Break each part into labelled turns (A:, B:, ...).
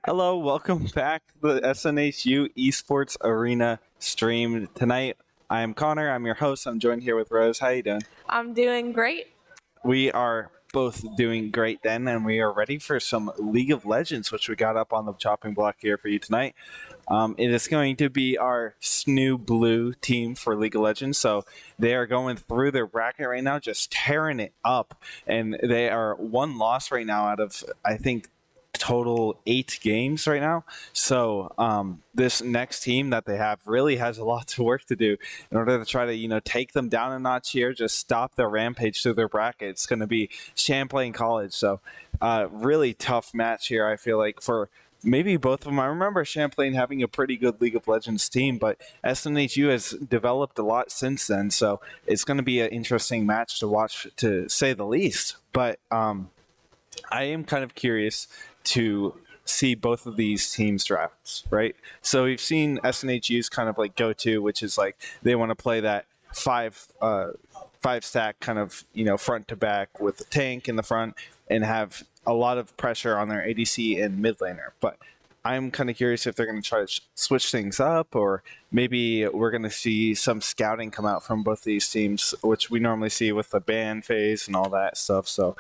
A: Hello, welcome back to the SNHU Esports Arena stream. Tonight, I am Connor. I'm your host. I'm joined here with Rose. How you doing?
B: I'm doing great.
A: We are both doing great then, and we are ready for some League of Legends, which we got up on the chopping block here for you tonight. It is going to be our SNHU Blue team for League of Legends. So they are going through their bracket right now, just tearing it up. And they are one loss right now out of, I think, total 8 games right now. So this next team that they have really has a lot of work to do in order to try to take them down a notch here, just stop their rampage through their bracket. It's going to be Champlain College. So really tough match here, I feel like, for maybe both of them. I remember Champlain having a pretty good League of Legends team, but SNHU has developed a lot since then. So it's going to be an interesting match to watch, to say the least. But I am kind of curious to see both of these teams' drafts, right? So we've seen SNHU's kind of like go-to, which is like they want to play that five stack kind of front to back with a tank in the front and have a lot of pressure on their ADC and mid laner. But I'm kind of curious if they're going to try to switch things up, or maybe we're going to see some scouting come out from both these teams, which we normally see with the ban phase and all that stuff. So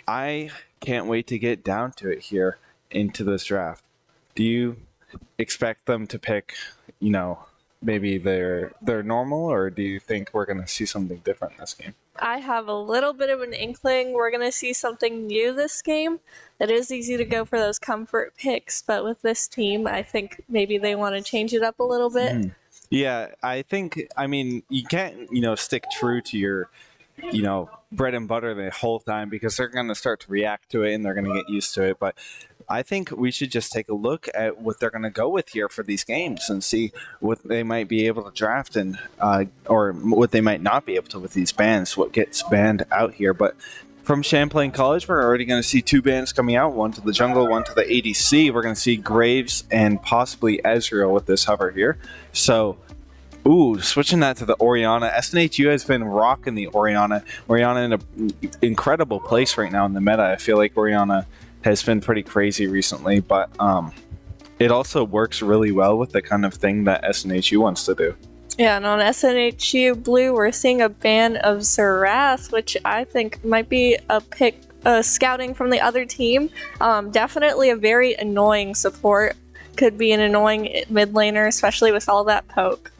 A: I can't wait to get down to it here into this draft. Do you expect them to pick, maybe their normal, or do you think we're going to see something different in this game?
B: I have a little bit of an inkling we're going to see something new this game. It is easy to go for those comfort picks, but with this team, I think maybe they want to change it up a little bit.
A: Yeah, I mean, you can't, stick true to your bread and butter the whole time, because they're going to start to react to it and they're going to get used to it. But I think we should just take a look at what they're going to go with here for these games and see what they might be able to draft and or what they might not be able to with these bans, what gets banned out here. But from Champlain College, we're already going to see 2 bans coming out, one to the jungle, one to the ADC. We're going to see Graves and possibly Ezreal with this hover here. So switching that to the Orianna. SNHU has been rocking the Orianna. Orianna in an incredible place right now in the meta. I feel like Orianna has been pretty crazy recently, but it also works really well with the kind of thing that SNHU wants to do.
B: Yeah, and on SNHU Blue, we're seeing a ban of Xerath, which I think might be a pick, scouting from the other team. Definitely a very annoying support. Could be an annoying mid laner, especially with all that poke.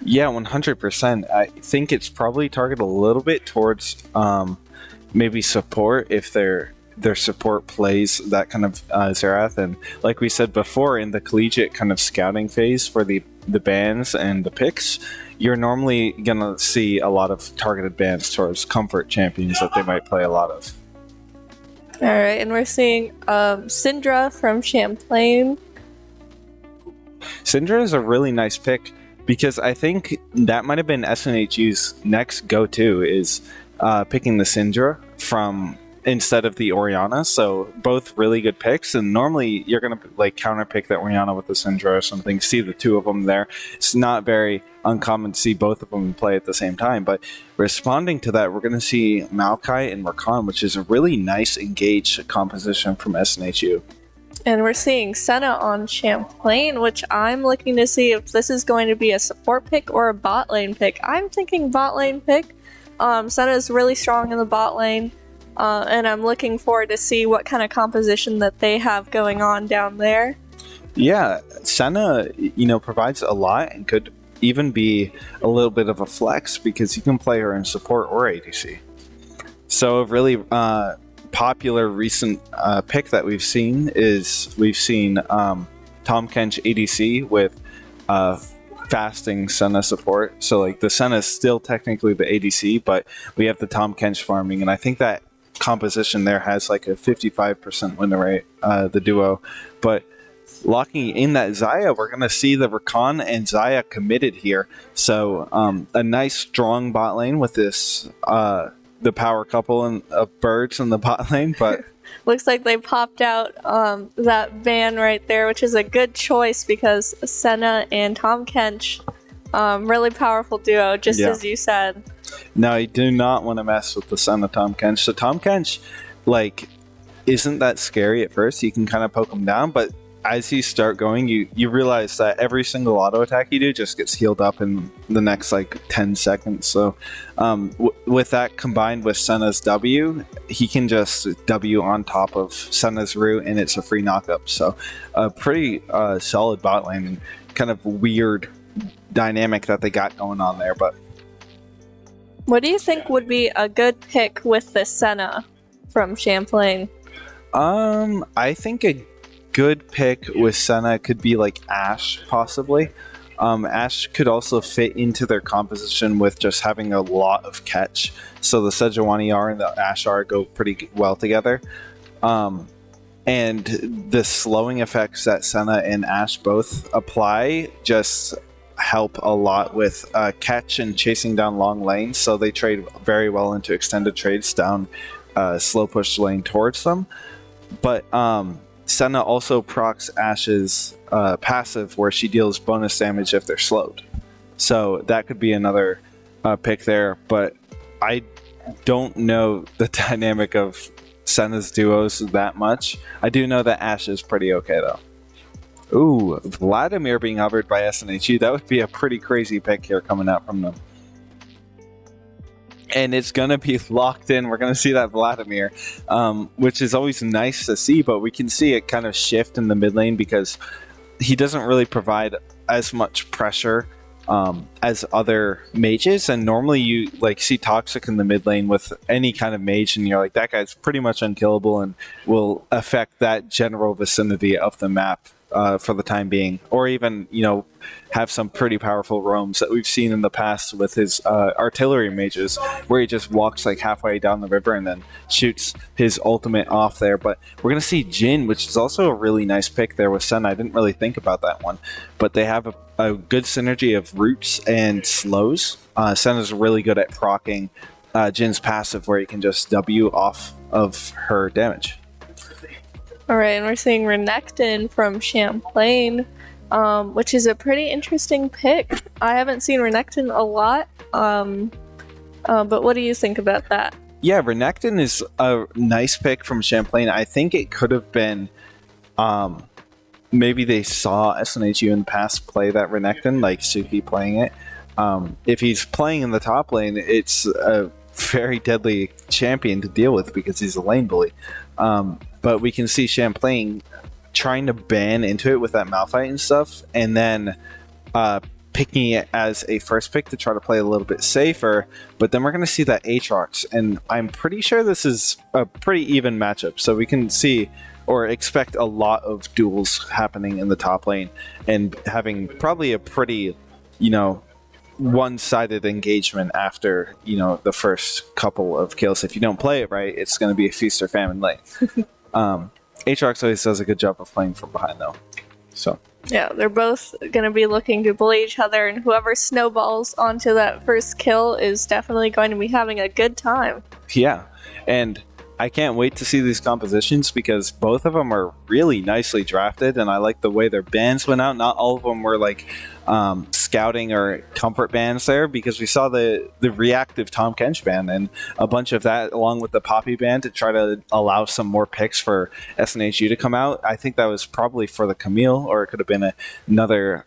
A: Yeah, 100%. I think it's probably targeted a little bit towards maybe support, if their support plays that kind of Xerath. And like we said before, in the collegiate kind of scouting phase for the bans and the picks, you're normally going to see a lot of targeted bans towards comfort champions that they might play a lot of.
B: All right, and we're seeing Syndra from Champlain.
A: Syndra is a really nice pick, because I think that might have been SNHU's next go-to, is picking the Syndra from instead of the Orianna. So both really good picks, and normally you're going to like counter pick the Orianna with the Syndra or something, see the 2 of them there. It's not very uncommon to see both of them play at the same time, but responding to that, we're going to see Maokai and Rakan, which is a really nice engaged composition from SNHU.
B: And we're seeing Senna on Champlain, which I'm looking to see if this is going to be a support pick or a bot lane pick. I'm thinking bot lane pick. Senna is really strong in the bot lane, and I'm looking forward to see what kind of composition that they have going on down there.
A: Yeah, Senna, provides a lot and could even be a little bit of a flex, because you can play her in support or ADC. So really popular recent pick that we've seen Tom Kench ADC with fasting Senna support. So like the Senna is still technically the ADC, but we have the Tom Kench farming, and I think that composition there has like a 55% win rate, the duo. But locking in that Xayah, we're going to see the Rakan and Xayah committed here. So a nice strong bot lane with this the power couple of birds in the bot lane, but
B: looks like they popped out that ban right there, which is a good choice, because Senna and Tom Kench, really powerful duo, just as you said.
A: No, you do not want to mess with the Senna Tom Kench. So Tom Kench, like, isn't that scary at first. You can kind of poke them down, but as you start going, you realize that every single auto attack you do just gets healed up in the next like 10 seconds. So with that combined with Senna's W, he can just W on top of Senna's root, and it's a free knockup. So a pretty solid bot lane, and kind of weird dynamic that they got going on there. But
B: what do you think would be a good pick with the Senna from Champlain?
A: I think a good pick with Senna could be like Ashe, possibly. Ashe could also fit into their composition with just having a lot of catch. So the Sejuani R and the Ashe R go pretty well together. And the slowing effects that Senna and Ashe both apply just help a lot with catch and chasing down long lanes. So they trade very well into extended trades down slow push lane towards them. But Senna also procs Ashe's passive, where she deals bonus damage if they're slowed. So that could be another pick there. But I don't know the dynamic of Senna's duos that much. I do know that Ashe is pretty okay, though. Ooh, Vladimir being hovered by SNHU. That would be a pretty crazy pick here coming out from them. And it's going to be locked in. We're going to see that Vladimir, which is always nice to see, but we can see it kind of shift in the mid lane because he doesn't really provide as much pressure as other mages. And normally you like see Toxic in the mid lane with any kind of mage, and you're like, that guy's pretty much unkillable and will affect that general vicinity of the map for the time being, or even, you know, have some pretty powerful roams that we've seen in the past with his artillery mages, where he just walks like halfway down the river and then shoots his ultimate off there. But we're going to see Jhin, which is also a really nice pick there with Senna. I didn't really think about that one, but they have a good synergy of roots and slows. Senna's really good at proccing Jin's passive, where he can just W off of her damage.
B: Alright, and we're seeing Renekton from Champlain, which is a pretty interesting pick. I haven't seen Renekton a lot, but what do you think about that?
A: Yeah, Renekton is a nice pick from Champlain. I think it could have been, maybe they saw SNHU in the past play that Renekton, like Suki playing it. If he's playing in the top lane, it's a very deadly champion to deal with because he's a lane bully. But we can see Champlain trying to ban into it with that Malphite and stuff, and then picking it as a first pick to try to play a little bit safer. But then we're going to see that Aatrox, and I'm pretty sure this is a pretty even matchup. So we can see or expect a lot of duels happening in the top lane, and having probably a pretty, you know, one-sided engagement after, you know, the first couple of kills. If you don't play it right, it's going to be a feast or famine lane. Aatrox always does a good job of playing from behind, though. So
B: yeah, they're both going to be looking to bully each other, and whoever snowballs onto that first kill is definitely going to be having a good time.
A: Yeah, and I can't wait to see these compositions because both of them are really nicely drafted, and I like the way their bans went out. Not all of them were like scouting or comfort bans there, because we saw the reactive Tom Kench ban and a bunch of that along with the Poppy ban to try to allow some more picks for SNHU to come out. I think that was probably for the Camille, or it could have been another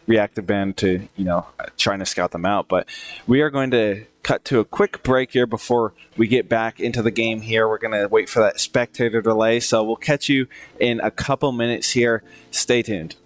A: reactive ban to, you know, trying to scout them out. But we are going to cut to a quick break here before we get back into the game here. We're going to wait for that spectator delay, so we'll catch you in a couple minutes here. Stay tuned.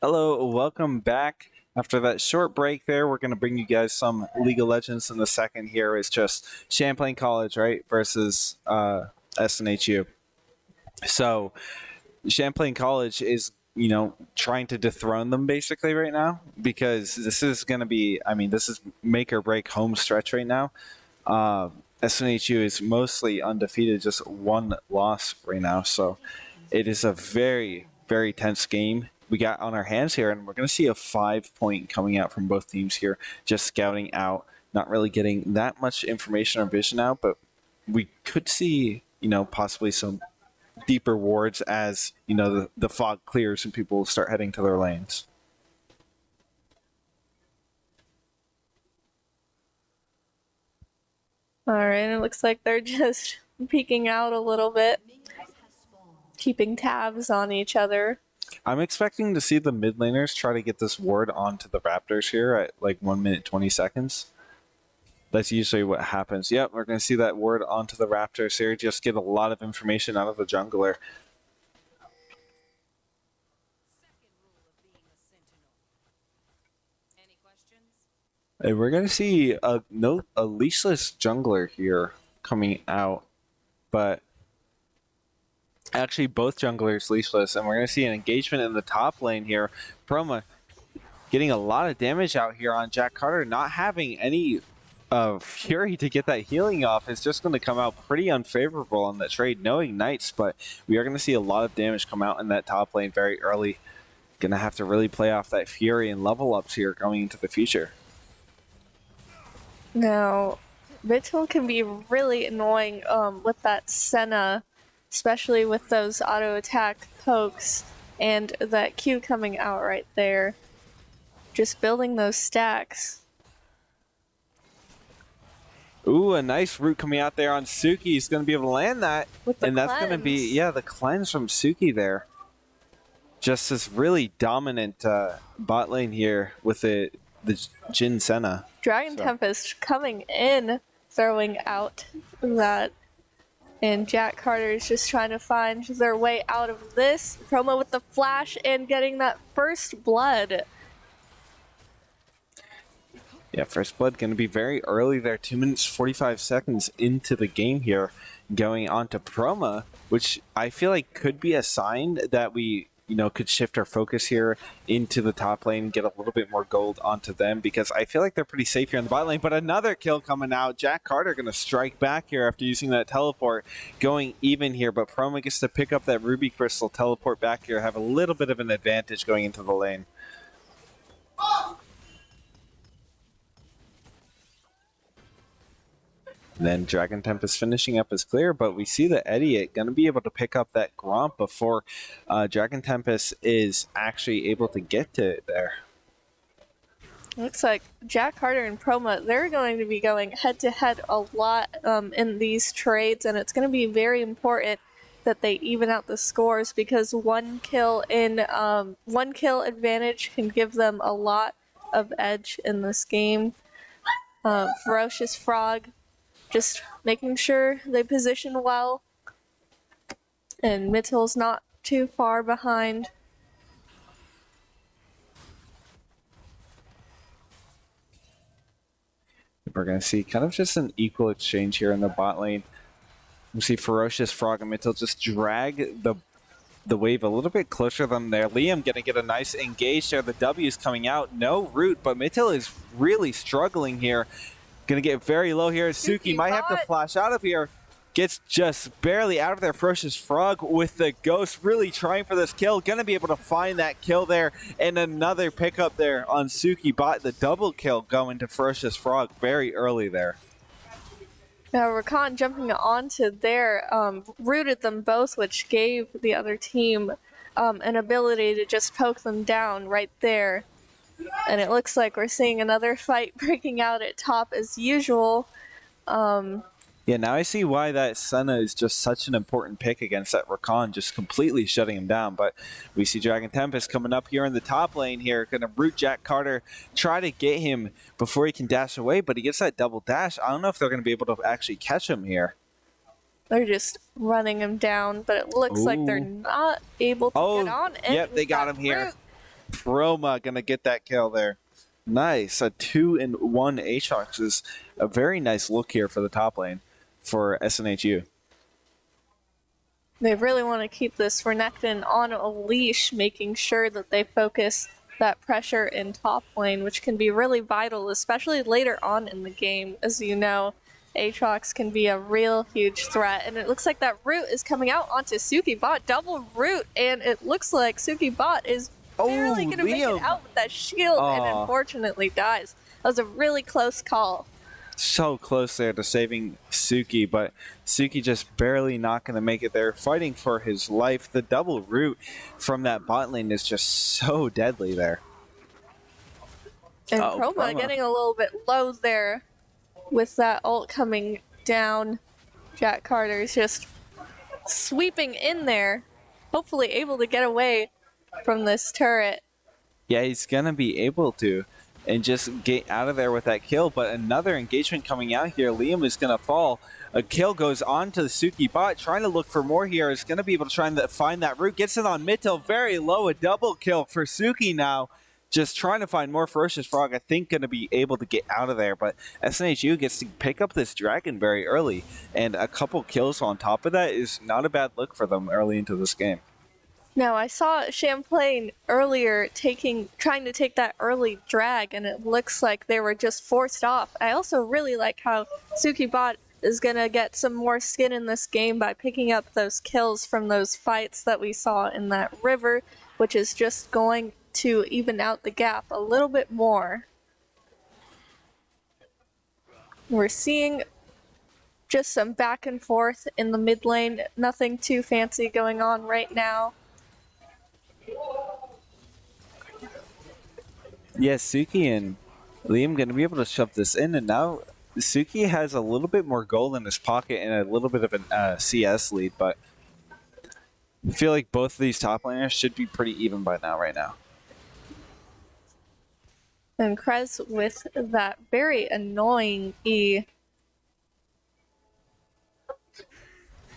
A: Hello, welcome back. After that short break there, we're going to bring you guys some League of Legends in the second here. It's just Champlain College, right, versus SNHU. So Champlain College is, trying to dethrone them basically right now because this is going to be, this is make or break home stretch right now. SNHU is mostly undefeated, just one loss right now. So it is a very, very tense game we got on our hands here, and we're going to see a 5-point coming out from both teams here, just scouting out, not really getting that much information or vision out, but we could see, possibly some deeper wards as, the fog clears and people start heading to their lanes.
B: All right, it looks like they're just peeking out a little bit, keeping tabs on each other.
A: I'm expecting to see the mid laners try to get this ward onto the Raptors here at like 1 minute 20 seconds. That's usually what happens. Yep, we're going to see that word onto the Raptors here. Just get a lot of information out of the jungler. And we're going to see a leashless jungler here coming out. But actually both junglers leashless. And we're going to see an engagement in the top lane here. Proma getting a lot of damage out here on Jack Carter. Not having any Fury to get that healing off is just going to come out pretty unfavorable on that trade. No ignites, but we are going to see a lot of damage come out in that top lane very early. Going to have to really play off that Fury and level ups here going into the future.
B: Now, Mitchell can be really annoying with that Senna, especially with those auto attack pokes and that Q coming out right there. Just building those stacks.
A: Ooh, a nice root coming out there on Suki. He's going to be able to land that.
B: And
A: that's going to be, the cleanse from Suki there. Just this really dominant bot lane here with the Jhin Senna.
B: Dragon Tempest coming in, throwing out that. And Jack Carter is just trying to find their way out of this. Promo with the flash and getting that first blood.
A: Yeah, first blood going to be very early there. 2 minutes, 45 seconds into the game here. Going on to Proma, which I feel like could be a sign that we, could shift our focus here into the top lane, get a little bit more gold onto them, because I feel like they're pretty safe here in the bot lane. But another kill coming out. Jack Carter going to strike back here after using that teleport, going even here. But Proma gets to pick up that Ruby Crystal, teleport back here, have a little bit of an advantage going into the lane. And then Dragon Tempest finishing up is clear, but we see the Idiot going to be able to pick up that Gromp before Dragon Tempest is actually able to get to it there.
B: Looks like Jack Carter and Proma, they're going to be going head-to-head a lot in these trades, and it's going to be very important that they even out the scores, because one kill advantage can give them a lot of edge in this game. Ferocious Frog just making sure they position well, and Mitchell's not too far behind.
A: We're going to see kind of just an equal exchange here in the bot lane. We see Ferocious Frog and Mitchell just drag the wave a little bit closer than there. Liam going to get a nice engage there. The W is coming out. No root, but Mitchell is really struggling here. Going to get very low here. Suki might have to flash out of here. Gets just barely out of there. Ferocious Frog with the Ghost really trying for this kill. Going to be able to find that kill there. And another pickup there on Suki bot. The double kill going to Ferocious Frog very early there.
B: Now Rakan jumping onto there rooted them both, which gave the other team an ability to just poke them down right there. And it looks like we're seeing another fight breaking out at top as usual.
A: Yeah, now I see why that Senna is just such an important pick against that Rakan, just completely shutting him down. But we see Dragon Tempest coming up here in the top lane here, going to root Jack Carter, try to get him before he can dash away, but he gets that double dash. I don't know if they're going to be able to actually catch him here.
B: They're just running him down, but it looks like they're not able to get on.
A: Yep, they got him here. Proma gonna get that kill there. Nice. A 2-1 Aatrox is a very nice look here for the top lane for SNHU.
B: They really want to keep this Renekton on a leash, making sure that they focus that pressure in top lane, which can be really vital, especially later on in the game. As you know, Aatrox can be a real huge threat, and it looks like that root is coming out onto Suki Bot. Double root, and it looks like Suki Bot is barely going to make it out with that shield, and unfortunately dies. That was a really close call.
A: So close there to saving Suki, but Suki just barely not going to make it there, fighting for his life. The double root from that bot lane is just so deadly there.
B: And Proma getting a little bit low there with that ult coming down. Jack Carter's just sweeping in there, hopefully able to get away from this turret.
A: Yeah, he's going to be able to and just get out of there with that kill, but another engagement coming out here. Liam is going to fall. A kill goes on to the Suki Bot, trying to look for more here. Is going to be able to try and find that root. Gets it on mid till very low. A double kill for Suki now. Just trying to find more Ferocious Frog. I think going to be able to get out of there, but SNHU gets to pick up this dragon very early, and a couple kills on top of that is not a bad look for them early into this game.
B: Now, I saw Champlain earlier trying to take that early drag, and it looks like they were just forced off. I also really like how Suki Bot is going to get some more skin in this game by picking up those kills from those fights that we saw in that river, which is just going to even out the gap a little bit more. We're seeing just some back and forth in the mid lane, nothing too fancy going on right now.
A: Yes, Suki and Liam going to be able to shove this in, and now Suki has a little bit more gold in his pocket and a little bit of a CS lead, but I feel like both of these top laners should be pretty even by now, right now.
B: And Krez with that very annoying E.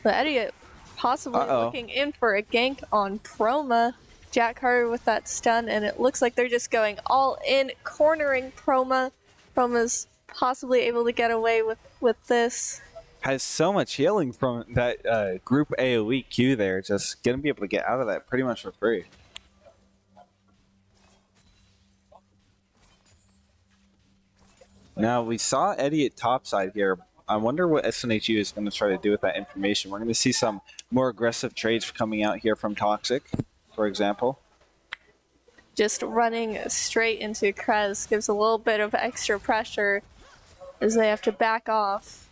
B: The Idiot possibly looking in for a gank on Proma. Jack Carter with that stun, and it looks like they're just going all in, cornering Proma. Proma's possibly able to get away with this.
A: Has so much healing from that group AoE Q there, just going to be able to get out of that pretty much for free. Now, we saw Eddie at topside here. I wonder what SNHU is going to try to do with that information. We're going to see some more aggressive trades coming out here from Toxic, for example.
B: Just running straight into Krez gives a little bit of extra pressure as they have to back off.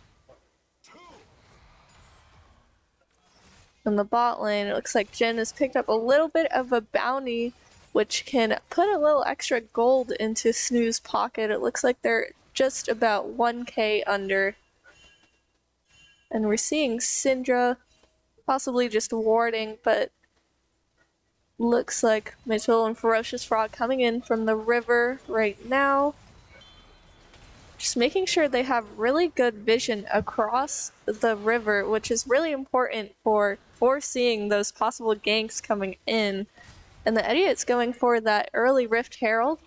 B: In the bot lane, it looks like Jin has picked up a little bit of a bounty, which can put a little extra gold into SNHU's pocket. It looks like they're just about 1k under. And we're seeing Syndra possibly just warding, but looks like Mitchell and Ferocious Frog coming in from the river right now. Just making sure they have really good vision across the river, which is really important for foreseeing those possible ganks coming in. And the Idiot's going for that early Rift Herald.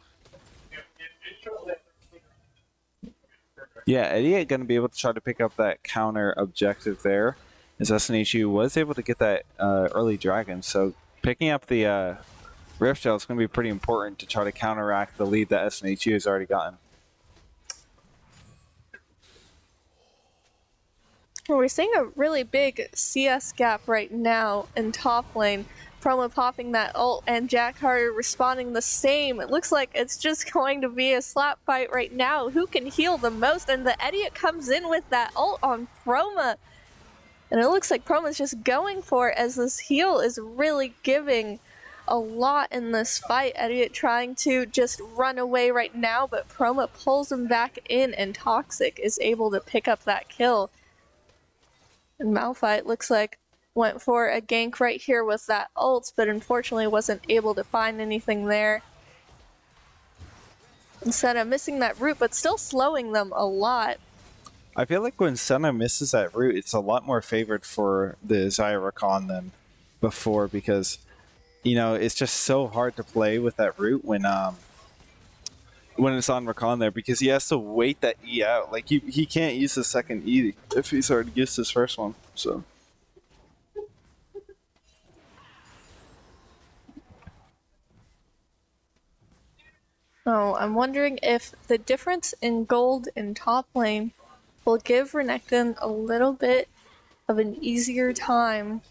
A: Yeah, Idiot going to be able to try to pick up that counter objective there, as SNHU was able to get that early dragon. So picking up the Rift Herald is going to be pretty important to try to counteract the lead that SNHU has already gotten.
B: We're seeing a really big CS gap right now in top lane. Proma popping that ult and Jack Carter responding the same. It looks like it's just going to be a slap fight right now. Who can heal the most? And the Idiot comes in with that ult on Proma. And it looks like Proma's just going for it, as this heal is really giving a lot in this fight. Idiot trying to just run away right now, but Proma pulls him back in, and Toxic is able to pick up that kill. And Malphite looks like went for a gank right here with that ult, but unfortunately wasn't able to find anything there. And Senna missing that root, but still slowing them a lot.
A: I feel like when Senna misses that root, it's a lot more favored for the Zyra Khan than before, because you know, it's just so hard to play with that root when it's on Rakan there, because he has to wait that E out. Like he can't use the second E if he's already used his first one. So
B: Oh, I'm wondering if the difference in gold in top lane will give Renekton a little bit of an easier time.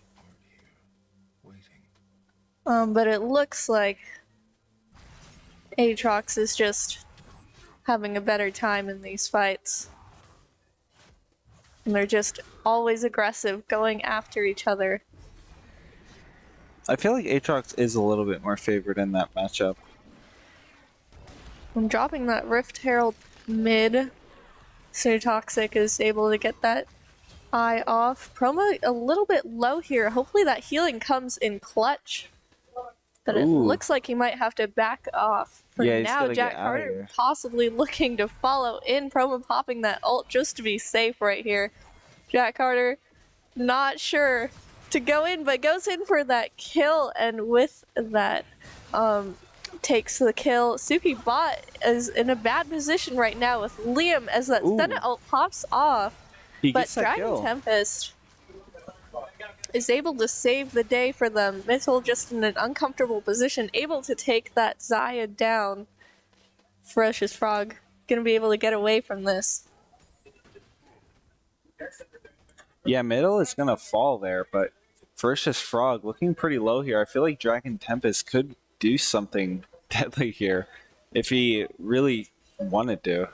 B: But it looks like Aatrox is just having a better time in these fights. And they're just always aggressive, going after each other.
A: I feel like Aatrox is a little bit more favored in that matchup.
B: I'm dropping that Rift Herald mid, so Toxic is able to get that eye off. Promo a little bit low here. Hopefully that healing comes in clutch. But it looks like he might have to back off. For now, Jack Carter possibly looking to follow in. Promo popping that ult just to be safe right here. Jack Carter not sure to go in, but goes in for that kill, and with that takes the kill. Suki bot is in a bad position right now with Liam as that Senna ult pops off. But Dragon Tempest is able to save the day for them. Mitchell just in an uncomfortable position, able to take that Xayah down. Ferocious Frog gonna be able to get away from this.
A: Yeah, middle is gonna fall there, but Ferocious Frog looking pretty low here. I feel like Dragon Tempest could do something deadly here if he really wanted to.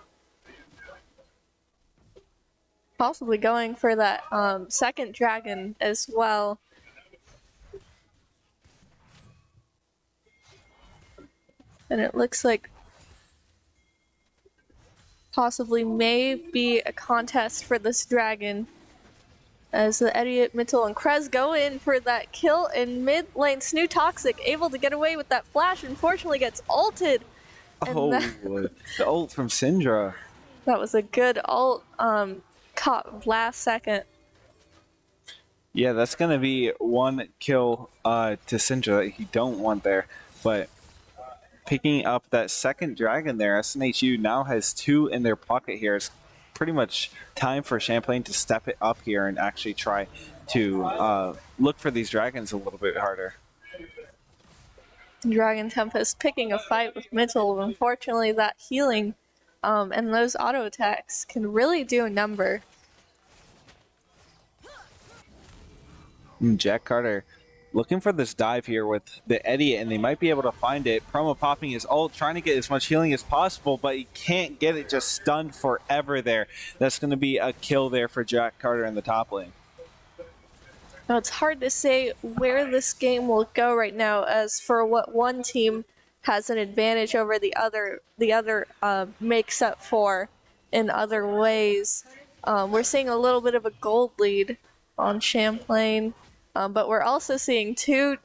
B: Possibly going for that second dragon as well. And it looks like possibly may be a contest for this dragon, as the Idiot, Mitchell, and Krez go in for that kill in mid lane. SNHU Toxic able to get away with that flash, unfortunately gets ulted.
A: The ult from Syndra.
B: That was a good ult, caught last second.
A: Yeah, that's going to be one kill to Syndra that you don't want there. But picking up that second dragon there, SNHU now has 2 in their pocket here. It's pretty much time for Champlain to step it up here and actually try to look for these dragons a little bit harder.
B: Dragon Tempest picking a fight with Mitchell. Unfortunately, that healing and those auto attacks can really do a number.
A: Jack Carter looking for this dive here with the Idiot, and they might be able to find it. Promo popping his ult, trying to get as much healing as possible, but he can't get it, just stunned forever there. That's going to be a kill there for Jack Carter in the top lane.
B: Now, it's hard to say where this game will go right now, as for what one team has an advantage over the other makes up for in other ways. We're seeing a little bit of a gold lead on Champlain. But we're also seeing two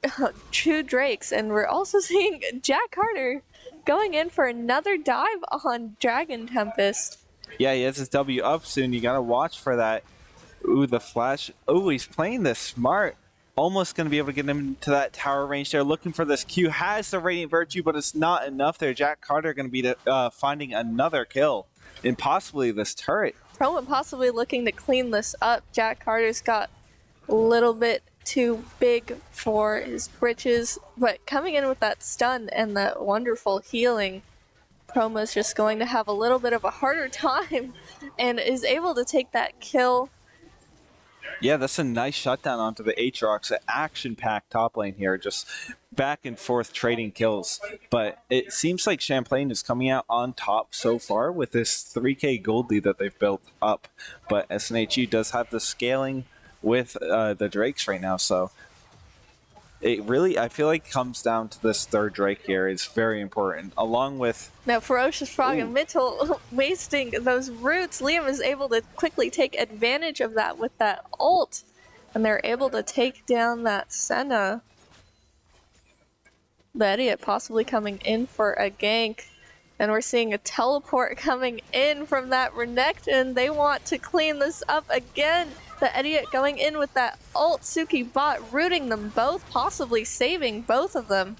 B: Drakes, and we're also seeing Jack Carter going in for another dive on Dragon Tempest.
A: Yeah, he has his W up soon. You got to watch for that. Ooh, the flash. Oh, he's playing this smart. Almost going to be able to get him to that tower range there. Looking for this Q. Has the Radiant Virtue, but it's not enough there. Jack Carter going to be finding another kill, and possibly this turret.
B: Promo possibly looking to clean this up. Jack Carter's got a little bit too big for his britches, but coming in with that stun and that wonderful healing, Promo's just going to have a little bit of a harder time and is able to take that kill.
A: Yeah, that's a nice shutdown onto the Aatrox. An action-packed top lane here, just back and forth trading kills. But it seems like Champlain is coming out on top so far with this 3k gold lead that they've built up. But SNHU does have the scaling with the Drakes right now, so it really, I feel like, comes down to this third Drake here is very important, along with
B: now Ferocious Frog and Mitchell wasting those roots. Liam is able to quickly take advantage of that with that ult, and they're able to take down that Senna. The Idiot possibly coming in for a gank. And we're seeing a teleport coming in from that Renekton. They want to clean this up again. The Idiot going in with that ult. Suki bot rooting them both, possibly saving both of them.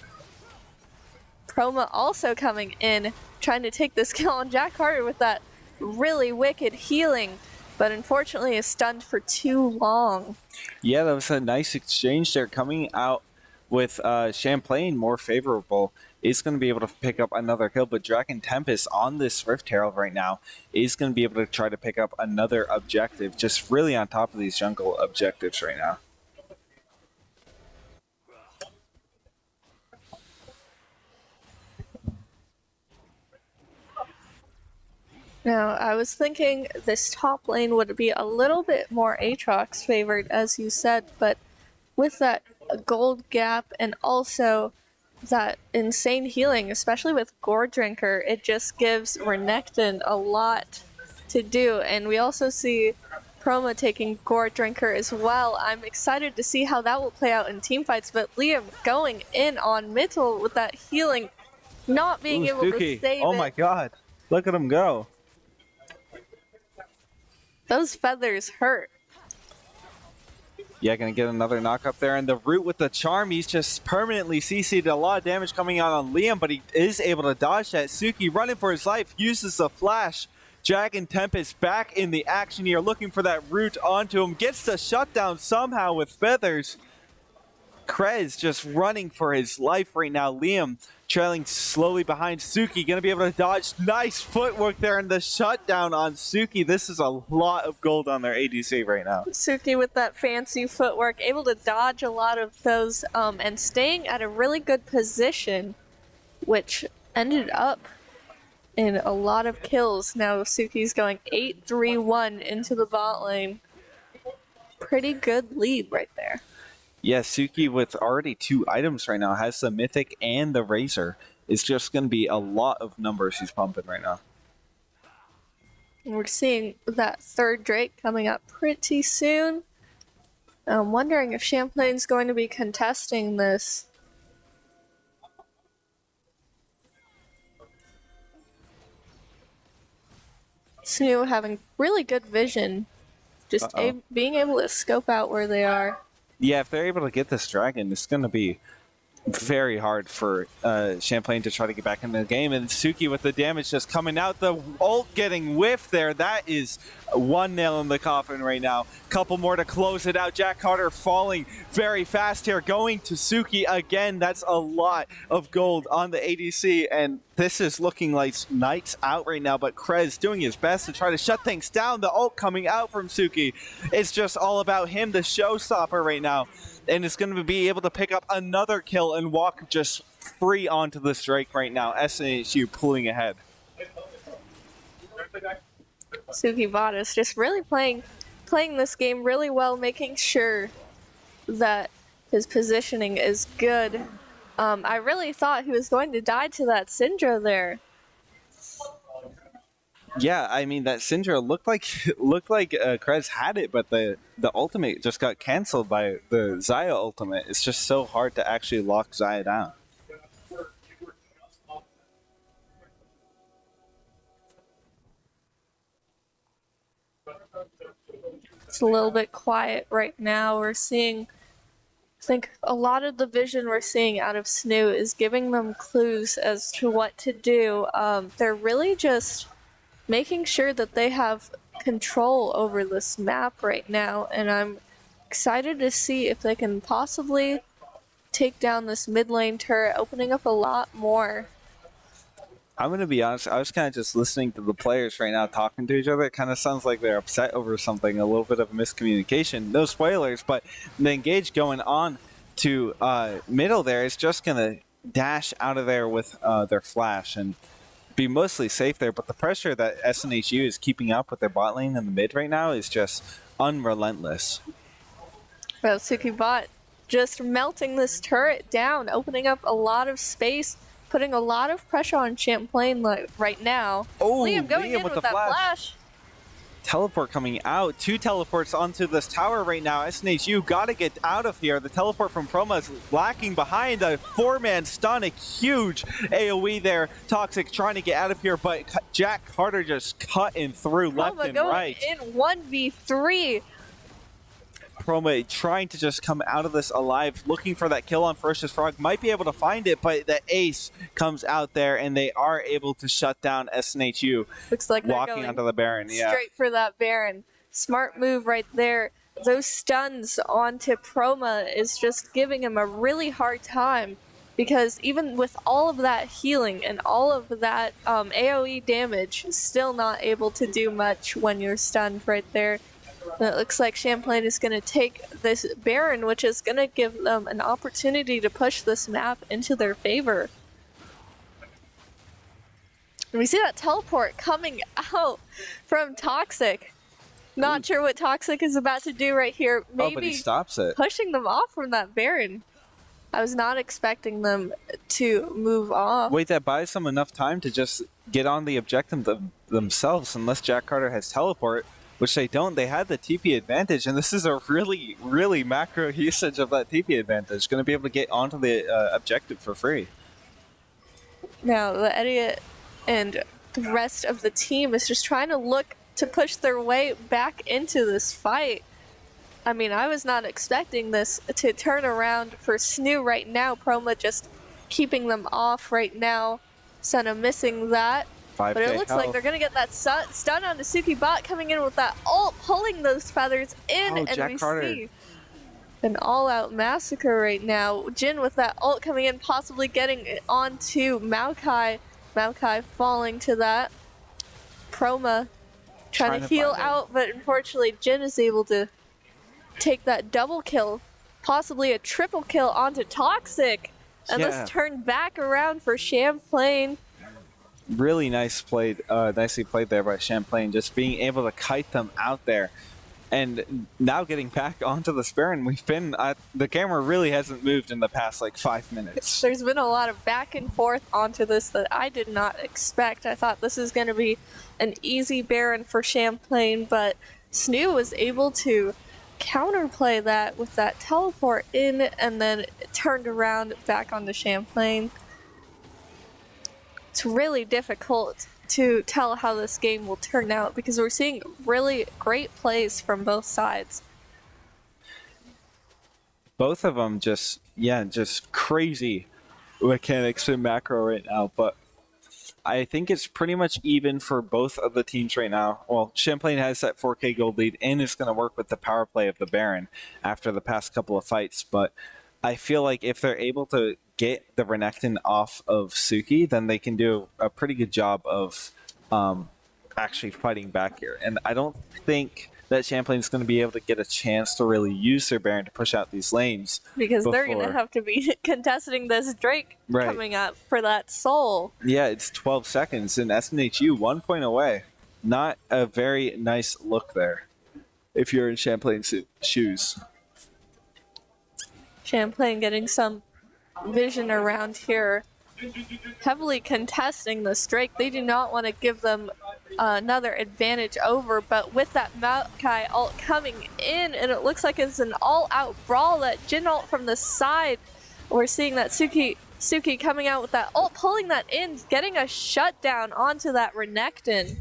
B: Chroma also coming in, trying to take this kill on Jack Carter with that really wicked healing, but unfortunately is stunned for too long.
A: Yeah, that was a nice exchange there. Coming out with Champlain more favorable, is going to be able to pick up another kill, but Dragon Tempest on this Rift Herald right now is going to be able to try to pick up another objective, just really on top of these jungle objectives right now.
B: Now, I was thinking this top lane would be a little bit more Aatrox favored, as you said, but with that gold gap and also that insane healing, especially with Gore Drinker, it just gives Renekton a lot to do. And we also see Chroma taking Gore Drinker as well. I'm excited to see how that will play out in team fights, but Liam going in on Mittel with that healing, not being able to save it.
A: Oh my god, look at him go.
B: Those feathers hurt.
A: Yeah, gonna get another knock up there, and the root with the charm, he's just permanently CC'd. A lot of damage coming out on Liam, but he is able to dodge that. Suki running for his life, uses the flash. Dragon Tempest back in the action here, looking for that root onto him, gets the shutdown somehow with feathers. Krez just running for his life right now. Liam trailing slowly behind Suki, gonna be able to dodge. Nice footwork there, and the shutdown on Suki. This is a lot of gold on their ADC right now.
B: Suki with that fancy footwork, able to dodge a lot of those and staying at a really good position, which ended up in a lot of kills. Now Suki's going 8-3-1 into the bot lane. Pretty good lead right there.
A: Yeah, Suki with already 2 items right now, has the Mythic and the Razor. It's just going to be a lot of numbers he's pumping right now.
B: We're seeing that third Drake coming up pretty soon. I'm wondering if Champlain's going to be contesting this. SNHU having really good vision, just being able to scope out where they are.
A: Yeah, if they're able to get this dragon, it's going to be very hard for Champlain to try to get back into the game. And Suki with the damage just coming out, the ult getting whiffed there. That is one nail in the coffin right now. Couple more to close it out. Jack Carter falling very fast here, going to Suki again. That's a lot of gold on the ADC, and this is looking like Knights out right now, but Krez doing his best to try to shut things down. The ult coming out from Suki. It's just all about him, the showstopper right now. And it's going to be able to pick up another kill and walk just free onto the strike right now. SNHU pulling ahead.
B: Suki bot is just really playing this game really well, making sure that his positioning is good. I really thought he was going to die to that Syndra there.
A: Yeah, I mean that Syndra looked like Krez had it, but the ultimate just got canceled by the Xayah ultimate. It's just so hard to actually lock Xayah down.
B: It's a little bit quiet right now. We're seeing, I think a lot of the vision we're seeing out of SNHU is giving them clues as to what to do. They're really just making sure that they have control over this map right now, and I'm excited to see if they can possibly take down this mid lane turret, opening up a lot more.
A: I'm going to be honest, I was kind of just listening to the players right now talking to each other. It kind of sounds like they're upset over something, a little bit of miscommunication. No spoilers, but the engage going on to middle there is just going to dash out of there with their flash and be mostly safe there, but the pressure that SNHU is keeping up with their bot lane in the mid right now is just unrelentless.
B: Well, Suki bot just melting this turret down, opening up a lot of space, putting a lot of pressure on Champlain right now.
A: Oh,
B: Liam going in with that flash.
A: teleport coming out. 2 teleports onto this tower right now. SNHU got to get out of here. The teleport from Chroma is lacking behind. A 4-man stun, a huge AoE there. Toxic trying to get out of here, but Jack Carter just cutting through left and right.
B: In 1v3.
A: Chroma trying to just come out of this alive, looking for that kill on Ferocious Frog. Might be able to find it, but the ace comes out there, and they are able to shut down SNHU.
B: Looks like
A: walking onto the Baron. Yeah,
B: straight for that Baron. Smart move right there. Those stuns onto Chroma is just giving him a really hard time, because even with all of that healing and all of that AoE damage, still not able to do much when you're stunned right there. And it looks like Champlain is going to take this Baron, which is going to give them an opportunity to push this map into their favor. And we see that teleport coming out from Toxic. Not sure what Toxic is about to do right here. Maybe
A: but he stops it.
B: Pushing them off from that Baron. I was not expecting them to move off.
A: Wait, that buys them enough time to just get on the objective themselves, unless Jack Carter has teleport. Which they don't. They had the TP advantage, and this is a really, really macro usage of that TP advantage. Going to be able to get onto the objective for free.
B: Now, the Idiot and the rest of the team is just trying to look to push their way back into this fight. I mean, I was not expecting this to turn around for SNHU right now. Chroma just keeping them off right now. Senna missing that. But it looks like they're going to get that stun on the Suki bot coming in with that ult, pulling those feathers in, and
A: Jack
B: we
A: Carter.
B: see an all-out massacre right now. Jin with that ult coming in, possibly getting it onto Maokai. Maokai falling to that. Chroma trying to heal out, but unfortunately Jin is able to take that double kill, possibly a triple kill onto Toxic. And let's turn back around for Champlain.
A: Really nicely played there by Champlain, just being able to kite them out there. And now getting back onto the Baron, we've been, the camera really hasn't moved in the past like 5 minutes.
B: There's been a lot of back and forth onto this that I did not expect. I thought this is going to be an easy Baron for Champlain, but SNHU was able to counterplay that with that teleport in, and then turned around back onto Champlain. It's really difficult to tell how this game will turn out because we're seeing really great plays from both sides.
A: Both of them just crazy mechanics in macro right now, but I think it's pretty much even for both of the teams right now. Well, Champlain has that 4K gold lead and is going to work with the power play of the Baron after the past couple of fights, but I feel like if they're able to get the Renekton off of Suki, then they can do a pretty good job of actually fighting back here. And I don't think that Champlain's going to be able to get a chance to really use their Baron to push out these lanes.
B: Because they're going to have to be contesting this Drake coming up for that soul.
A: Yeah, it's 12 seconds, and SNHU 1 point away. Not a very nice look there if you're in Champlain's shoes.
B: Champlain getting some vision around here, heavily contesting this Drake. They do not want to give them another advantage over, but with that Maokai ult coming in, and it looks like it's an all-out brawl. That Jin ult from the side, we're seeing that Suki coming out with that ult, pulling that in, getting a shutdown onto that Renekton.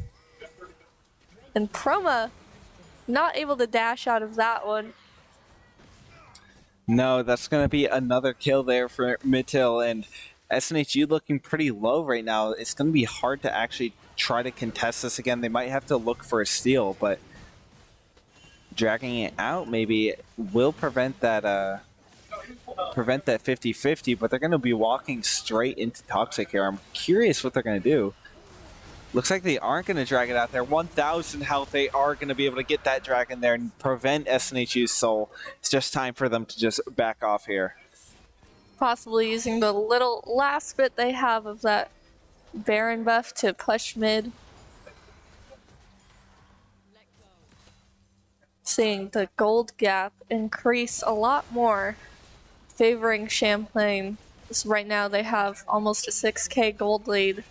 B: And Chroma not able to dash out of that one.
A: No, that's going to be another kill there for Midtail, and SNHU looking pretty low right now. It's going to be hard to actually try to contest this again. They might have to look for a steal, but dragging it out maybe will prevent that 50-50, but they're going to be walking straight into Toxic here. I'm curious what they're going to do. Looks like they aren't going to drag it out there. 1,000 health. They are going to be able to get that dragon there and prevent SNHU's soul. It's just time for them to just back off here.
B: Possibly using the little last bit they have of that Baron buff to push mid. Seeing the gold gap increase a lot more, favoring Champlain. So right now they have almost a 6k gold lead.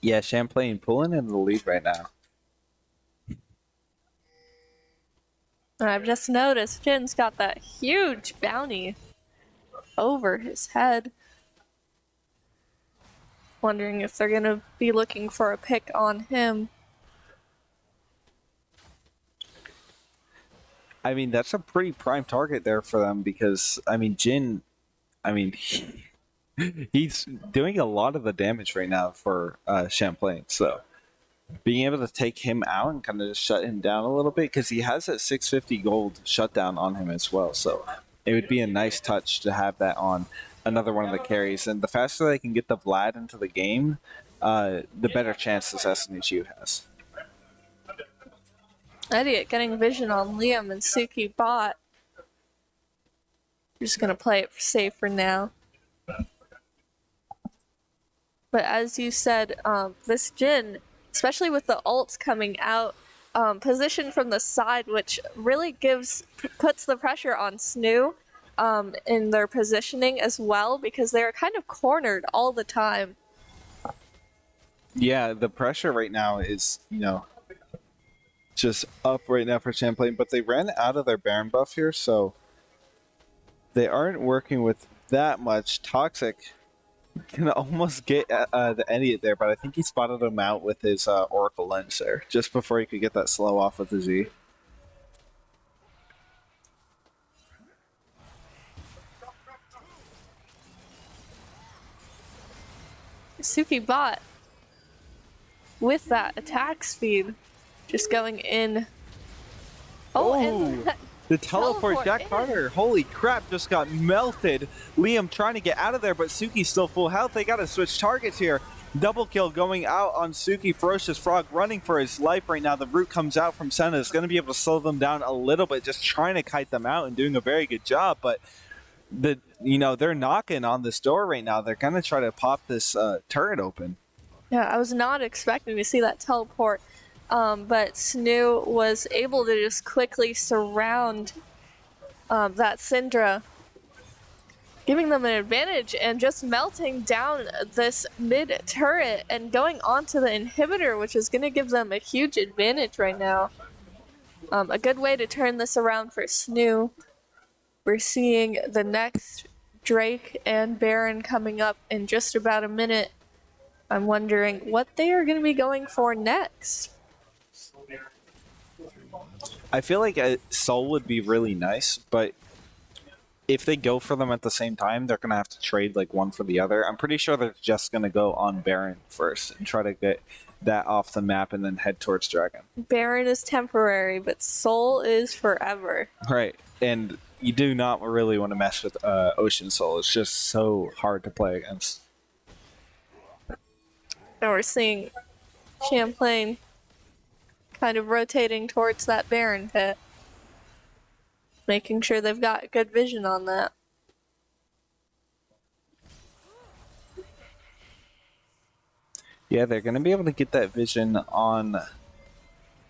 A: Yeah, Champlain pulling in the lead right now.
B: And I've just noticed Jin's got that huge bounty over his head. Wondering if they're gonna be looking for a pick on him.
A: I mean, that's a pretty prime target there for them because, I mean, Jin, I mean, he's doing a lot of the damage right now for Champlain. So being able to take him out and kind of just shut him down a little bit because he has that 650 gold shutdown on him as well. So it would be a nice touch to have that on another one of the carries. And the faster they can get the Vlad into the game, the better chances SNHU has.
B: Idiot getting vision on Liam and Suki bot. Just gonna play it safe for now. But as you said, this Jin, especially with the ults coming out, positioned from the side, which really puts the pressure on SNHU in their positioning as well, because they're kind of cornered all the time.
A: Yeah, the pressure right now is, just up right now for Champlain, but they ran out of their Baron buff here, so they aren't working with that much. Toxic can almost get the idiot there, but I think he spotted him out with his Oracle Lens there, just before he could get that slow off with the Z.
B: Suki bot with that attack speed just going in. And
A: the teleport Jack Carter, holy crap, just got melted. Liam trying to get out of there, but Suki's still full health. They got to switch targets here. Double kill going out on Suki. Ferocious Frog running for his life right now. The root comes out from Senna. Is going to be able to slow them down a little bit, just trying to kite them out and doing a very good job. But they're knocking on this door right now. They're going to try to pop this turret open.
B: Yeah, I was not expecting to see that teleport. But SNHU was able to just quickly surround that Syndra, giving them an advantage and just melting down this mid turret and going onto the inhibitor, which is going to give them a huge advantage right now. A good way to turn this around for SNHU. We're seeing the next Drake and Baron coming up in just about a minute. I'm wondering what they are going to be going for next.
A: I feel like a Soul would be really nice, but if they go for them at the same time, they're going to have to trade like one for the other. I'm pretty sure they're just going to go on Baron first and try to get that off the map and then head towards Dragon.
B: Baron is temporary, but Soul is forever.
A: Right, and you do not really want to mess with Ocean Soul. It's just so hard to play against.
B: And we're seeing Champlain kind of rotating towards that Baron pit, making sure they've got good vision on that.
A: Yeah, they're going to be able to get that vision on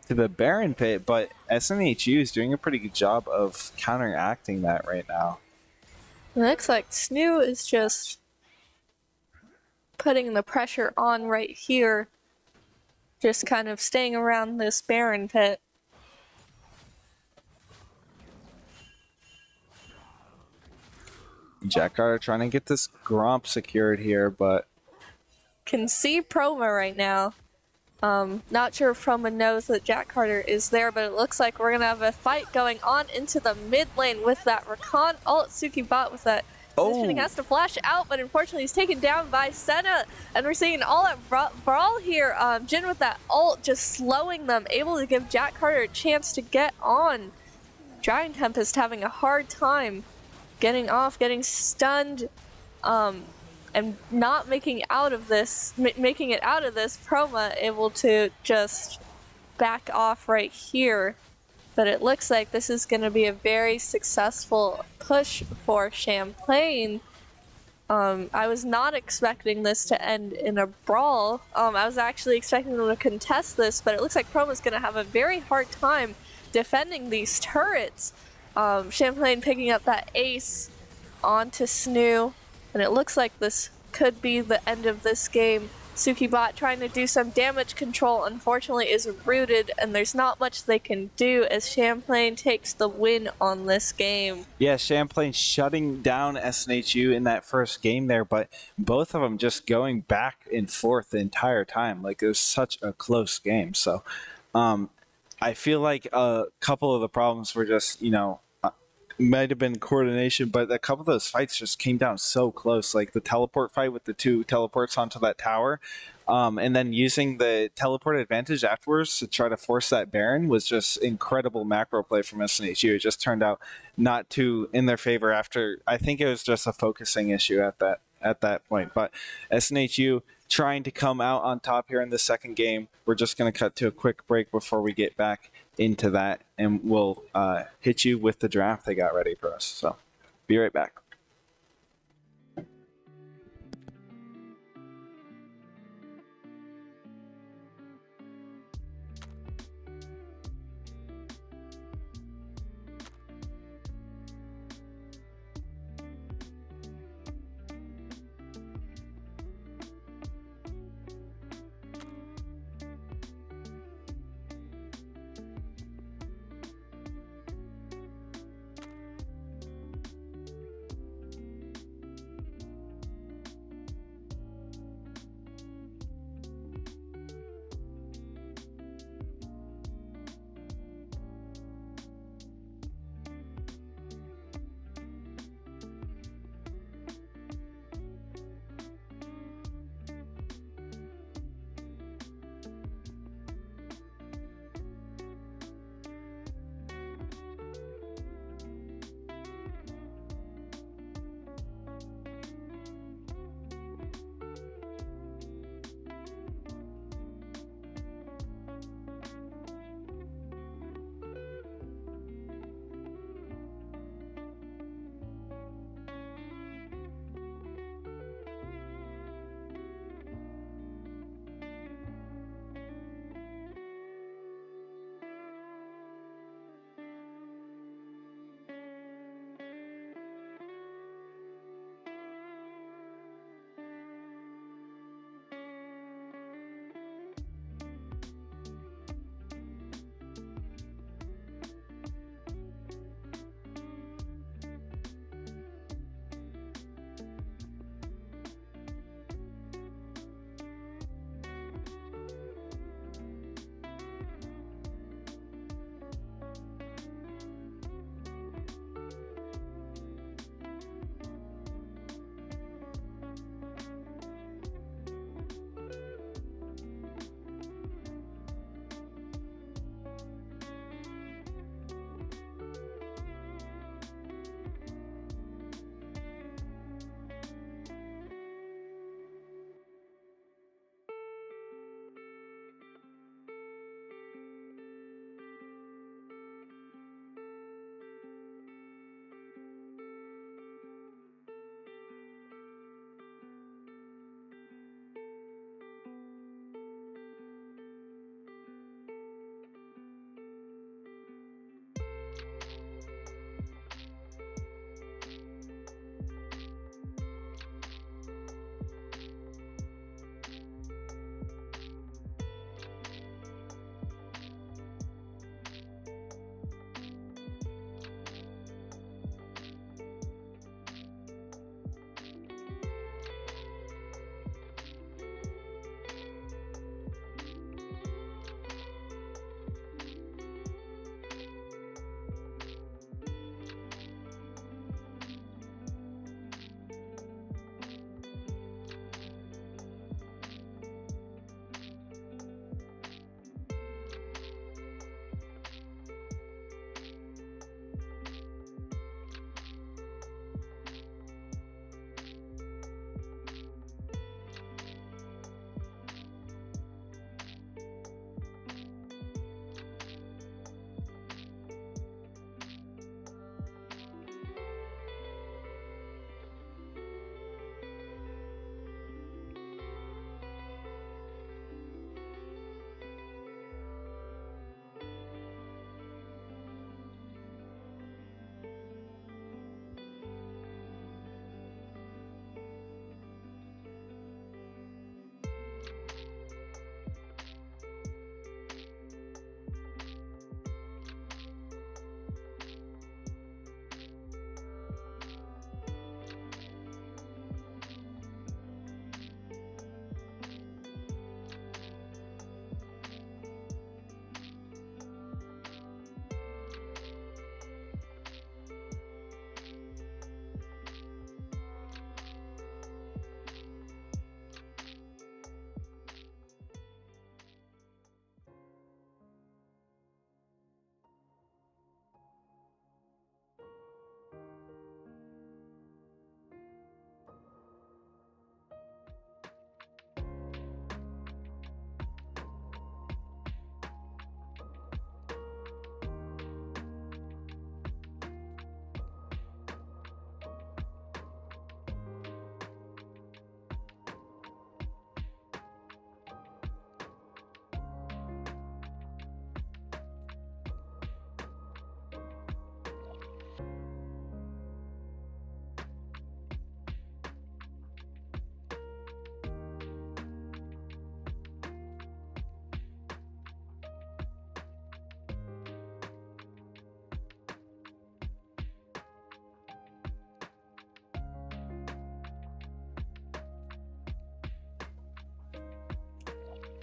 A: to the Baron pit, but SNHU is doing a pretty good job of counteracting that right now.
B: It looks like SNHU is just putting the pressure on right here, just kind of staying around this Baron pit.
A: Jack Carter trying to get this Gromp secured here, but
B: Can see Proma right now. Not sure if Proma knows that Jack Carter is there, but it looks like we're going to have a fight going on into the mid lane with that Rakan ult. Suki bot with that positioning has to flash out, but unfortunately he's taken down by Senna, and we're seeing all that brawl here. Jin with that ult just slowing them, able to give Jack Carter a chance to get on. Dragon Tempest having a hard time getting off, getting stunned, and not making it out of this. Proma able to just back off right here. But it looks like this is going to be a very successful push for Champlain. I was not expecting this to end in a brawl. I was actually expecting them to contest this, but it looks like Proma's going to have a very hard time defending these turrets. Champlain picking up that ace onto SNHU, and it looks like this could be the end of this game Sukibot trying to do some damage control unfortunately is rooted, and there's not much they can do as Champlain takes the win on this game.
A: Yeah, Champlain shutting down SNHU in that first game there, but both of them just going back and forth the entire time. Like, it was such a close game. So I feel like a couple of the problems were just, might have been coordination, but a couple of those fights just came down so close. Like the teleport fight with the 2 teleports onto that tower, and then using the teleport advantage afterwards to try to force that Baron was just incredible macro play from SNHU. It just turned out not too in their favor after. I think it was just a focusing issue at that point. But SNHU trying to come out on top here in the second game. We're just going to cut to a quick break before we get back into that, and we'll hit you with the draft they got ready for us. So be right back.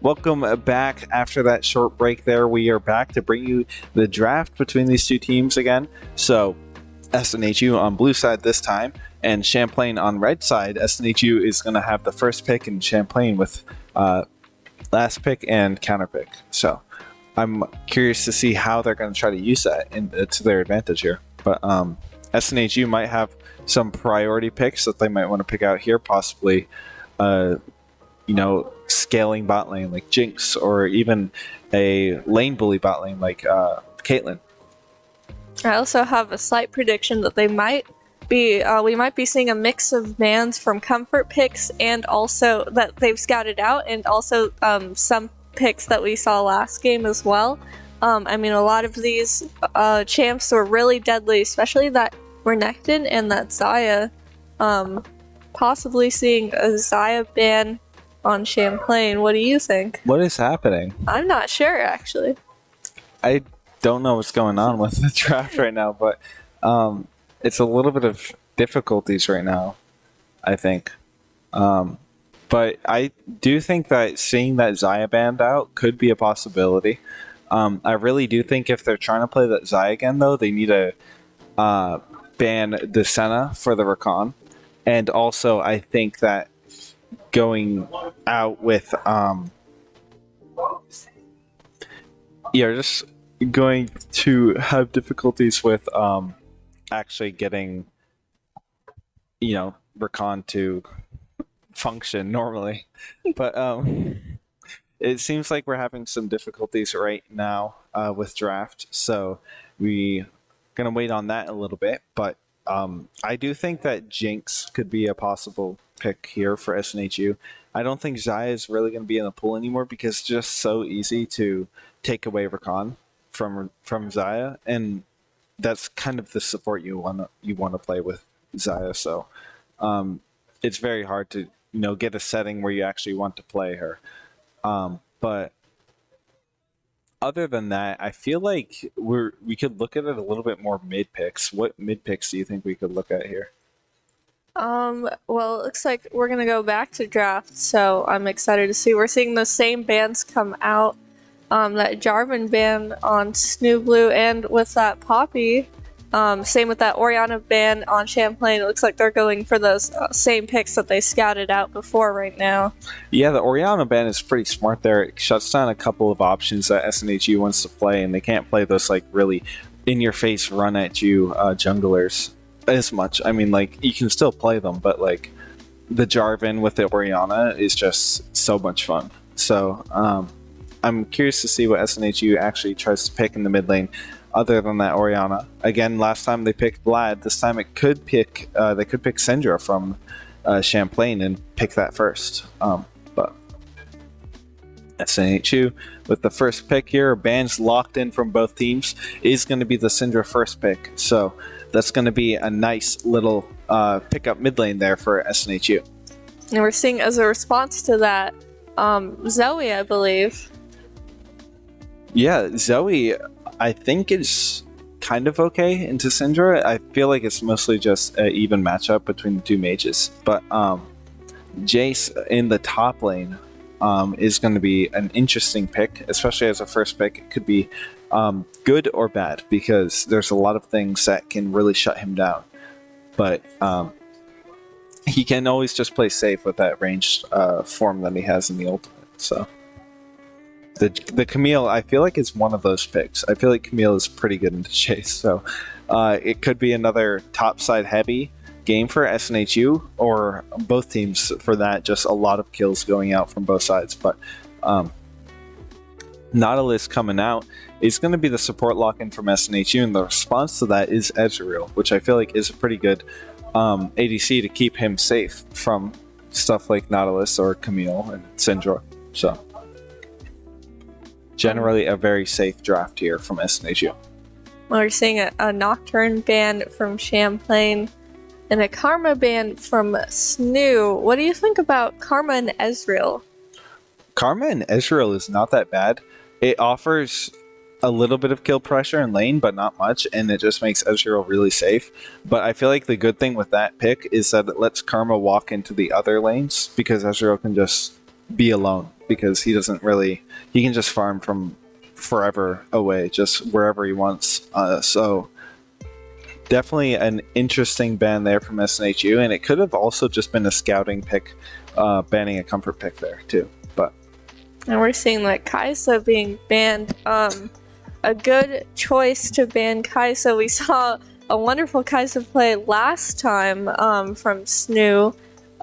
A: Welcome back after that short break there. We are back to bring you the draft between these two teams again. So SNHU on blue side this time and Champlain on red side. SNHU is going to have the first pick and Champlain with last pick and counter pick. So I'm curious to see how they're going to try to use that to their advantage here. But SNHU might have some priority picks that they might want to pick out here, possibly scaling bot lane like Jinx, or even a lane bully bot lane like Caitlyn.
B: I also have a slight prediction that we might be seeing a mix of bans from comfort picks and also that they've scouted out, and also some picks that we saw last game as well. A lot of these champs were really deadly, especially that Renekton and that Xayah. Possibly seeing a Xayah ban on Champlain. What do you think?
A: What is happening?
B: I'm not sure, actually.
A: I don't know what's going on with the draft right now, but it's a little bit of difficulties right now, I think. But I do think that seeing that Xayah banned out could be a possibility. I really do think if they're trying to play that Xayah again, though, they need to ban the Senna for the Rakan. And also, I think that going out with just going to have difficulties with actually getting Rakan to function normally. But it seems like we're having some difficulties right now with draft, so we're gonna wait on that a little bit. But I do think that Jinx could be a possible pick here for SNHU. I don't think Xayah is really going to be in the pool anymore because it's just so easy to take away Rakan from Xayah, and that's kind of the support you want to play with Xayah. So it's very hard to get a setting where you actually want to play her. But other than that, I feel like we could look at it a little bit more mid picks. What mid picks do you think we could look at here?
B: Well, it looks like we're gonna go back to draft, so I'm excited to see. We're seeing those same bans come out. That Jarvan ban on SNHU Blue, and with that Poppy. Same with that Orianna ban on Champlain. It looks like they're going for those same picks that they scouted out before right now.
A: Yeah, the Orianna ban is pretty smart there. It shuts down a couple of options that SNHU wants to play, and they can't play those like really in-your-face run-at-you junglers as much. You can still play them, but like the Jarvan with the Orianna is just so much fun. So I'm curious to see what SNHU actually tries to pick in the mid lane. Other than that, Orianna. Again, last time they picked Vlad. This time they could pick Syndra from Champlain and pick that first. But SNHU with the first pick here, bans locked in from both teams, is going to be the Syndra first pick. So that's going to be a nice little pickup mid lane there for SNHU.
B: And we're seeing as a response to that, Zoe, I believe.
A: Yeah, Zoe, I think is kind of okay into Syndra. I feel like it's mostly just an even matchup between the two mages. But Jace in the top lane is going to be an interesting pick, especially as a first pick. It could be good or bad because there's a lot of things that can really shut him down. But he can always just play safe with that ranged form that he has in the ultimate. So the Camille, I feel like, is one of those picks. I feel like Camille is pretty good into chase, so it could be another topside heavy game for SNHU, or both teams for that, just a lot of kills going out from both sides. But Nautilus coming out is going to be the support lock-in from SNHU, and the response to that is Ezreal, which I feel like is a pretty good ADC to keep him safe from stuff like Nautilus or Camille and Syndra. So generally a very safe draft here from SNHU.
B: We're seeing a Nocturne ban from Champlain and a Karma ban from SNHU. What do you think about Karma and Ezreal?
A: Karma and Ezreal is not that bad. It offers a little bit of kill pressure in lane, but not much, and it just makes Ezreal really safe. But I feel like the good thing with that pick is that it lets Karma walk into the other lanes, because Ezreal can just be alone because he can just farm from forever away, just wherever he wants. So definitely an interesting ban there from SNHU, and it could have also just been a scouting pick, banning a comfort pick there too. But
B: And we're seeing like Kaisa being banned. A good choice to ban Kaisa. We saw a wonderful Kaisa play last time from SNHU.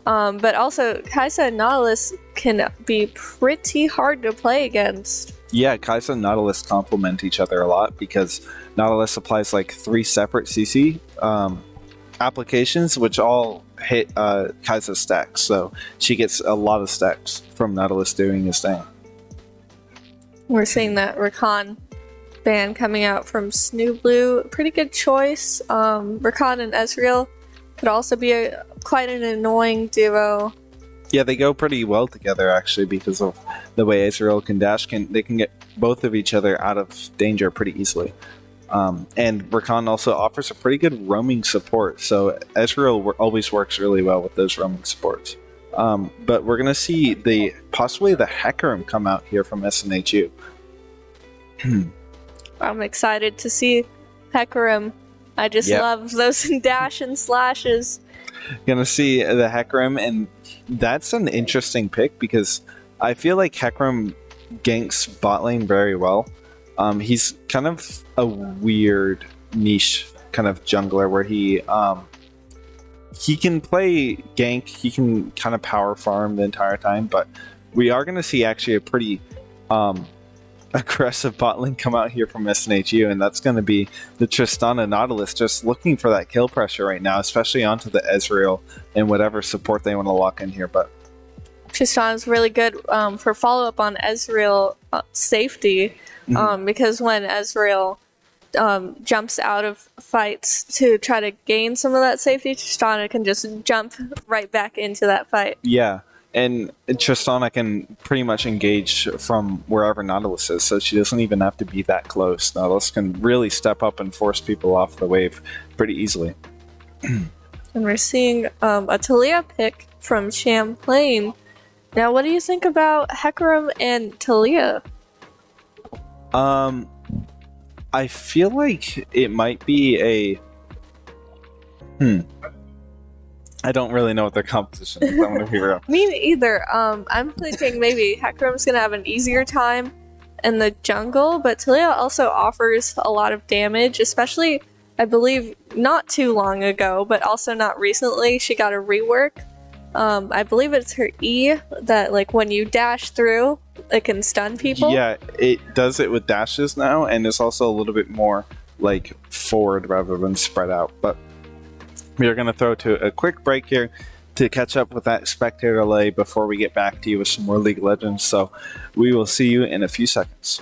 B: But also, Kaisa and Nautilus can be pretty hard to play against.
A: yeah, Kaisa and Nautilus complement each other a lot because Nautilus applies like 3 separate CC applications, which all hit Kaisa's stacks. So she gets a lot of stacks from Nautilus doing his thing.
B: We're seeing that Rakan ban coming out from SNHU Blue. Pretty good choice. Rakan and Ezreal could also be quite an annoying duo.
A: Yeah, they go pretty well together actually because of the way Ezreal can dash. They can get both of each other out of danger pretty easily. And Rakan also offers a pretty good roaming support, so Ezreal always works really well with those roaming supports. But we're going to see possibly the Hecarim come out here from SNHU.
B: I'm excited to see Hecarim. I just love those dash and slashes.
A: Gonna see the Hecarim, and that's an interesting pick because I feel like Hecarim ganks bot lane very well. He's kind of a weird niche kind of jungler where he can play gank, he can kind of power farm the entire time, but we are going to see actually a pretty aggressive bot lane come out here from SNHU, and that's going to be the Tristana Nautilus just looking for that kill pressure right now, especially onto the Ezreal and whatever support they want to lock in here. But
B: Tristana's really good for follow-up on Ezreal safety, because when Ezreal jumps out of fights to try to gain some of that safety, Tristana can just jump right back into that fight.
A: Yeah, and Tristana can pretty much engage from wherever Nautilus is, so she doesn't even have to be that close. Nautilus can really step up and force people off the wave pretty easily.
B: And we're seeing a Talia pick from Champlain. Now, what do you think about Hecarim and Talia?
A: I feel like it might be a... I don't really know what their competition is. I'm going to be real.
B: Me neither. I'm thinking maybe Hecarim's going to have an easier time in the jungle, but Talia also offers a lot of damage, especially, I believe, not too long ago, but also not recently. She got a rework. I believe it's her E that, like, when you dash through, it can stun people.
A: Yeah, it does it with dashes now, and it's also a little bit more, like, forward rather than spread out. But we are going to throw to a quick break here to catch up with that spectator delay before we get back to you with some more League of Legends. So we will see you in a few seconds.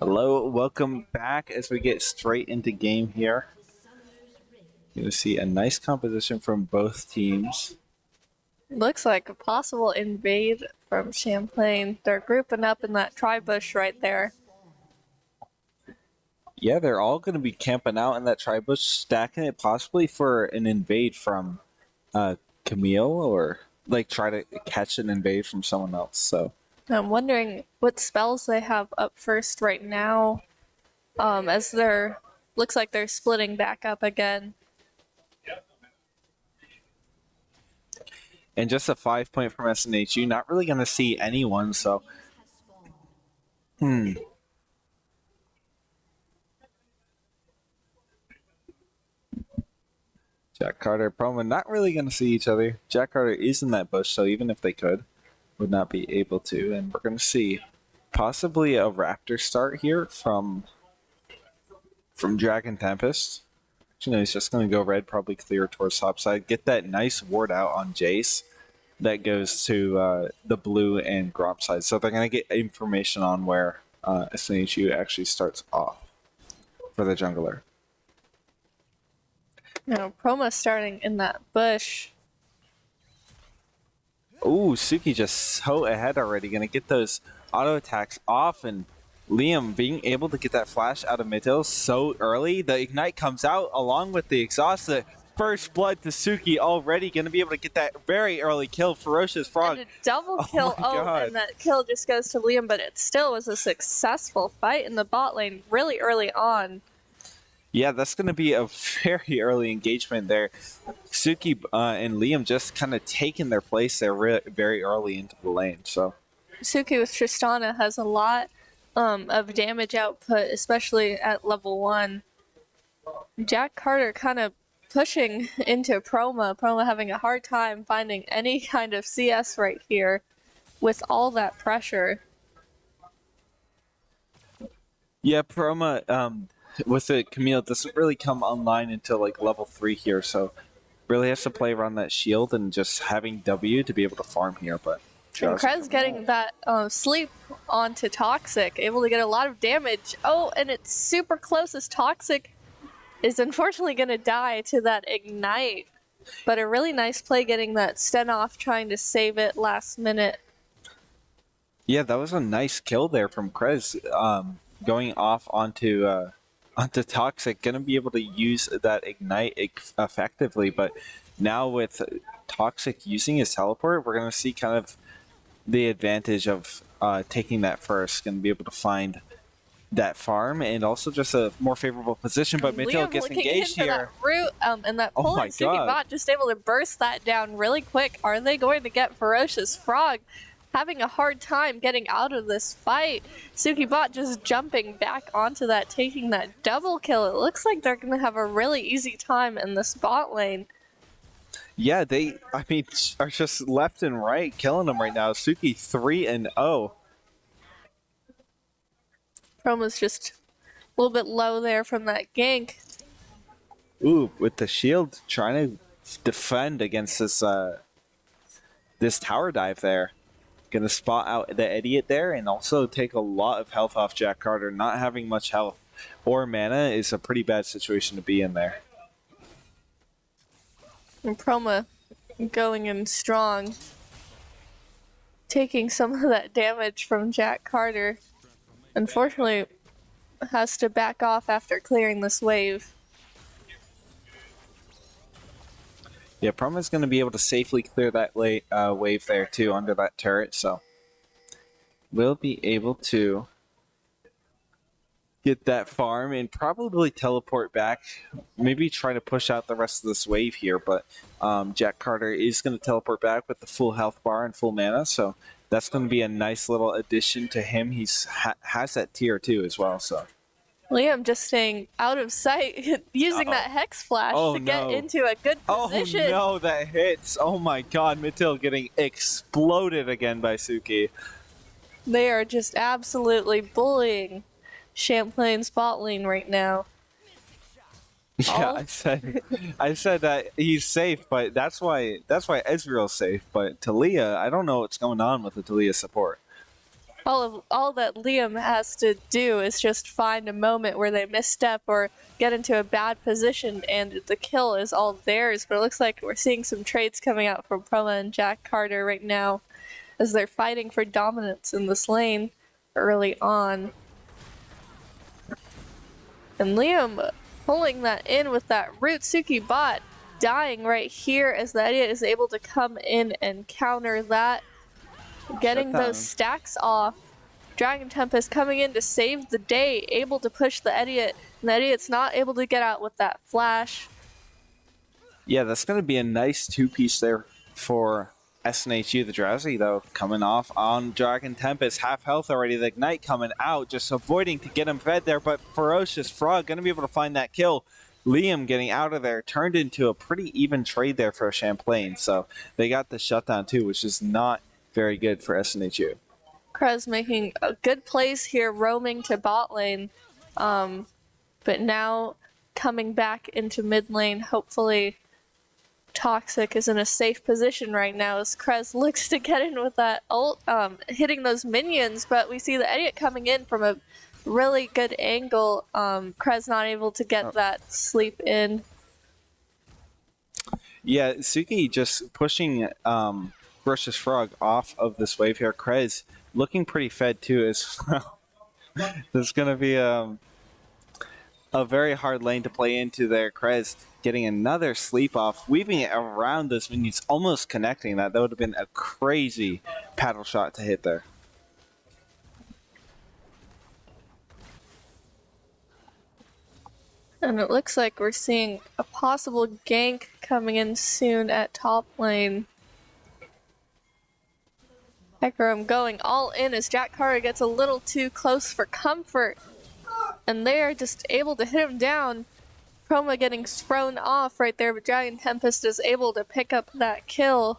A: Hello, welcome back as we get straight into game here. You'll see a nice composition from both teams.
B: Looks like a possible invade from Champlain. They're grouping up in that tri-bush right there.
A: Yeah, they're all going to be camping out in that tri-bush, stacking it possibly for an invade from Camille, or like try to catch an invade from someone else. So
B: I'm wondering what spells they have up first right now, as they're looks like they're splitting back up again.
A: and just a 5 point from SNHU, not really going to see anyone. So Jack Carter, Promo, not really going to see each other. Jack Carter is in that bush, so even if they could, would not be able to. And we're going to see possibly a Raptor start here from Dragon Tempest. You know, he's just going to go red, probably clear towards top side. Get that nice ward out on Jace. That goes to the blue and Gromp side. So they're going to get information on where SNHU actually starts off for the jungler.
B: Now, Promo starting in that bush.
A: Ooh, Suki just so ahead already. Going to get those auto attacks off, and Liam being able to get that flash out of mid hill so early. The ignite comes out along with the exhaust. The first blood to Suki already. Going to be able to get that very early kill. Ferocious Frog.
B: And a double kill. And that kill just goes to Liam, but it still was a successful fight in the bot lane really early on.
A: Yeah, that's going to be a very early engagement there. Suki and Liam just kind of taking their place there very early into the lane. So
B: Suki with Tristana has a lot of damage output, especially at level 1. Jack Carter kind of pushing into Promo. Promo having a hard time finding any kind of CS right here with all that pressure.
A: yeah, Proma with it, Camille doesn't really come online until like level 3 here, so really has to play around that shield and just having W to be able to farm here. But
B: And Krez getting that sleep onto Toxic, able to get a lot of damage. Oh, and it's super close as Toxic is unfortunately going to die to that ignite. But a really nice play getting that stun off, trying to save it last minute.
A: yeah, that was a nice kill there from Krez, going off onto Toxic. Gonna be able to use that ignite effectively, but now with Toxic using his teleport, we're gonna see kind of the advantage of taking that first. Gonna be able to find that farm and also just a more favorable position, but Midtail gets engaged here.
B: That root, and that
A: Oh
B: pull
A: my
B: and Suki
A: God.
B: bot just able to burst that down really quick. Are they going to get Ferocious Frog? Having a hard time getting out of this fight. Suki bot just jumping back onto that, taking that double kill. It looks like they're going to have a really easy time in this bot lane.
A: Yeah, they, I mean, are just left and right killing them right now. Suki 3-0.
B: Promo's just a little bit low there from that gank.
A: Ooh, with the shield trying to defend against this this tower dive there. Gonna spot out the idiot there and also take a lot of health off Jack Carter. Not having much health or mana is a pretty bad situation to be in there.
B: And Promo going in strong. Taking some of that damage from Jack Carter. Unfortunately, has to back off after clearing this wave.
A: Yeah, Promo's going to be able to safely clear that wave there too under that turret, so we'll be able to get that farm and probably teleport back. Maybe try to push out the rest of this wave here, but Jack Carter is going to teleport back with the full health bar and full mana, so that's going to be a nice little addition to him. He's has that tier 2 as well, so.
B: Liam just staying out of sight, using that Hex Flash to get into a good position.
A: Oh no, that hits. Oh my god, Midtail getting exploded again by Suki.
B: They are just absolutely bullying Champlain's bot lane right now.
A: Yeah,
B: Oh.
A: I said that he's safe, but that's why Ezreal's safe. But Talia, I don't know what's going on with the Talia support.
B: All that Liam has to do is just find a moment where they misstep or get into a bad position, and the kill is all theirs. But it looks like we're seeing some trades coming out from Proma and Jack Carter right now as they're fighting for dominance in this lane early on. And Liam pulling that in with that root. Suki bot dying right here as the idiot is able to come in and counter that. Getting those stacks off. Dragon Tempest coming in to save the day, able to push the idiot, and the idiot's not able to get out with that flash.
A: Yeah, that's going to be a nice two-piece there for SNHU. The Drowsy, though, coming off on Dragon Tempest. Half health already. The Ignite coming out, just avoiding to get him fed there, but Ferocious Frog going to be able to find that kill. Liam getting out of there turned into a pretty even trade there for Champlain, so they got the shutdown too, which is not very good for SNHU.
B: Krez making a good plays here, roaming to bot lane, but now coming back into mid lane. Hopefully Toxic is in a safe position right now as Krez looks to get in with that ult, hitting those minions, but we see the idiot coming in from a really good angle. Krez not able to get that sleep in.
A: Yeah, Suki just pushing Ferocious Frog off of this wave here. Krez looking pretty fed too as well. There's going to be a very hard lane to play into there. Krez getting another sleep off, weaving it around those minions, almost connecting that. That would have been a crazy paddle shot to hit there.
B: And it looks like we're seeing a possible gank coming in soon at top lane. Hecarim going all in as Jack Carter gets a little too close for comfort. And they are just able to hit him down. Proma getting thrown off right there, but Dragon Tempest is able to pick up that kill.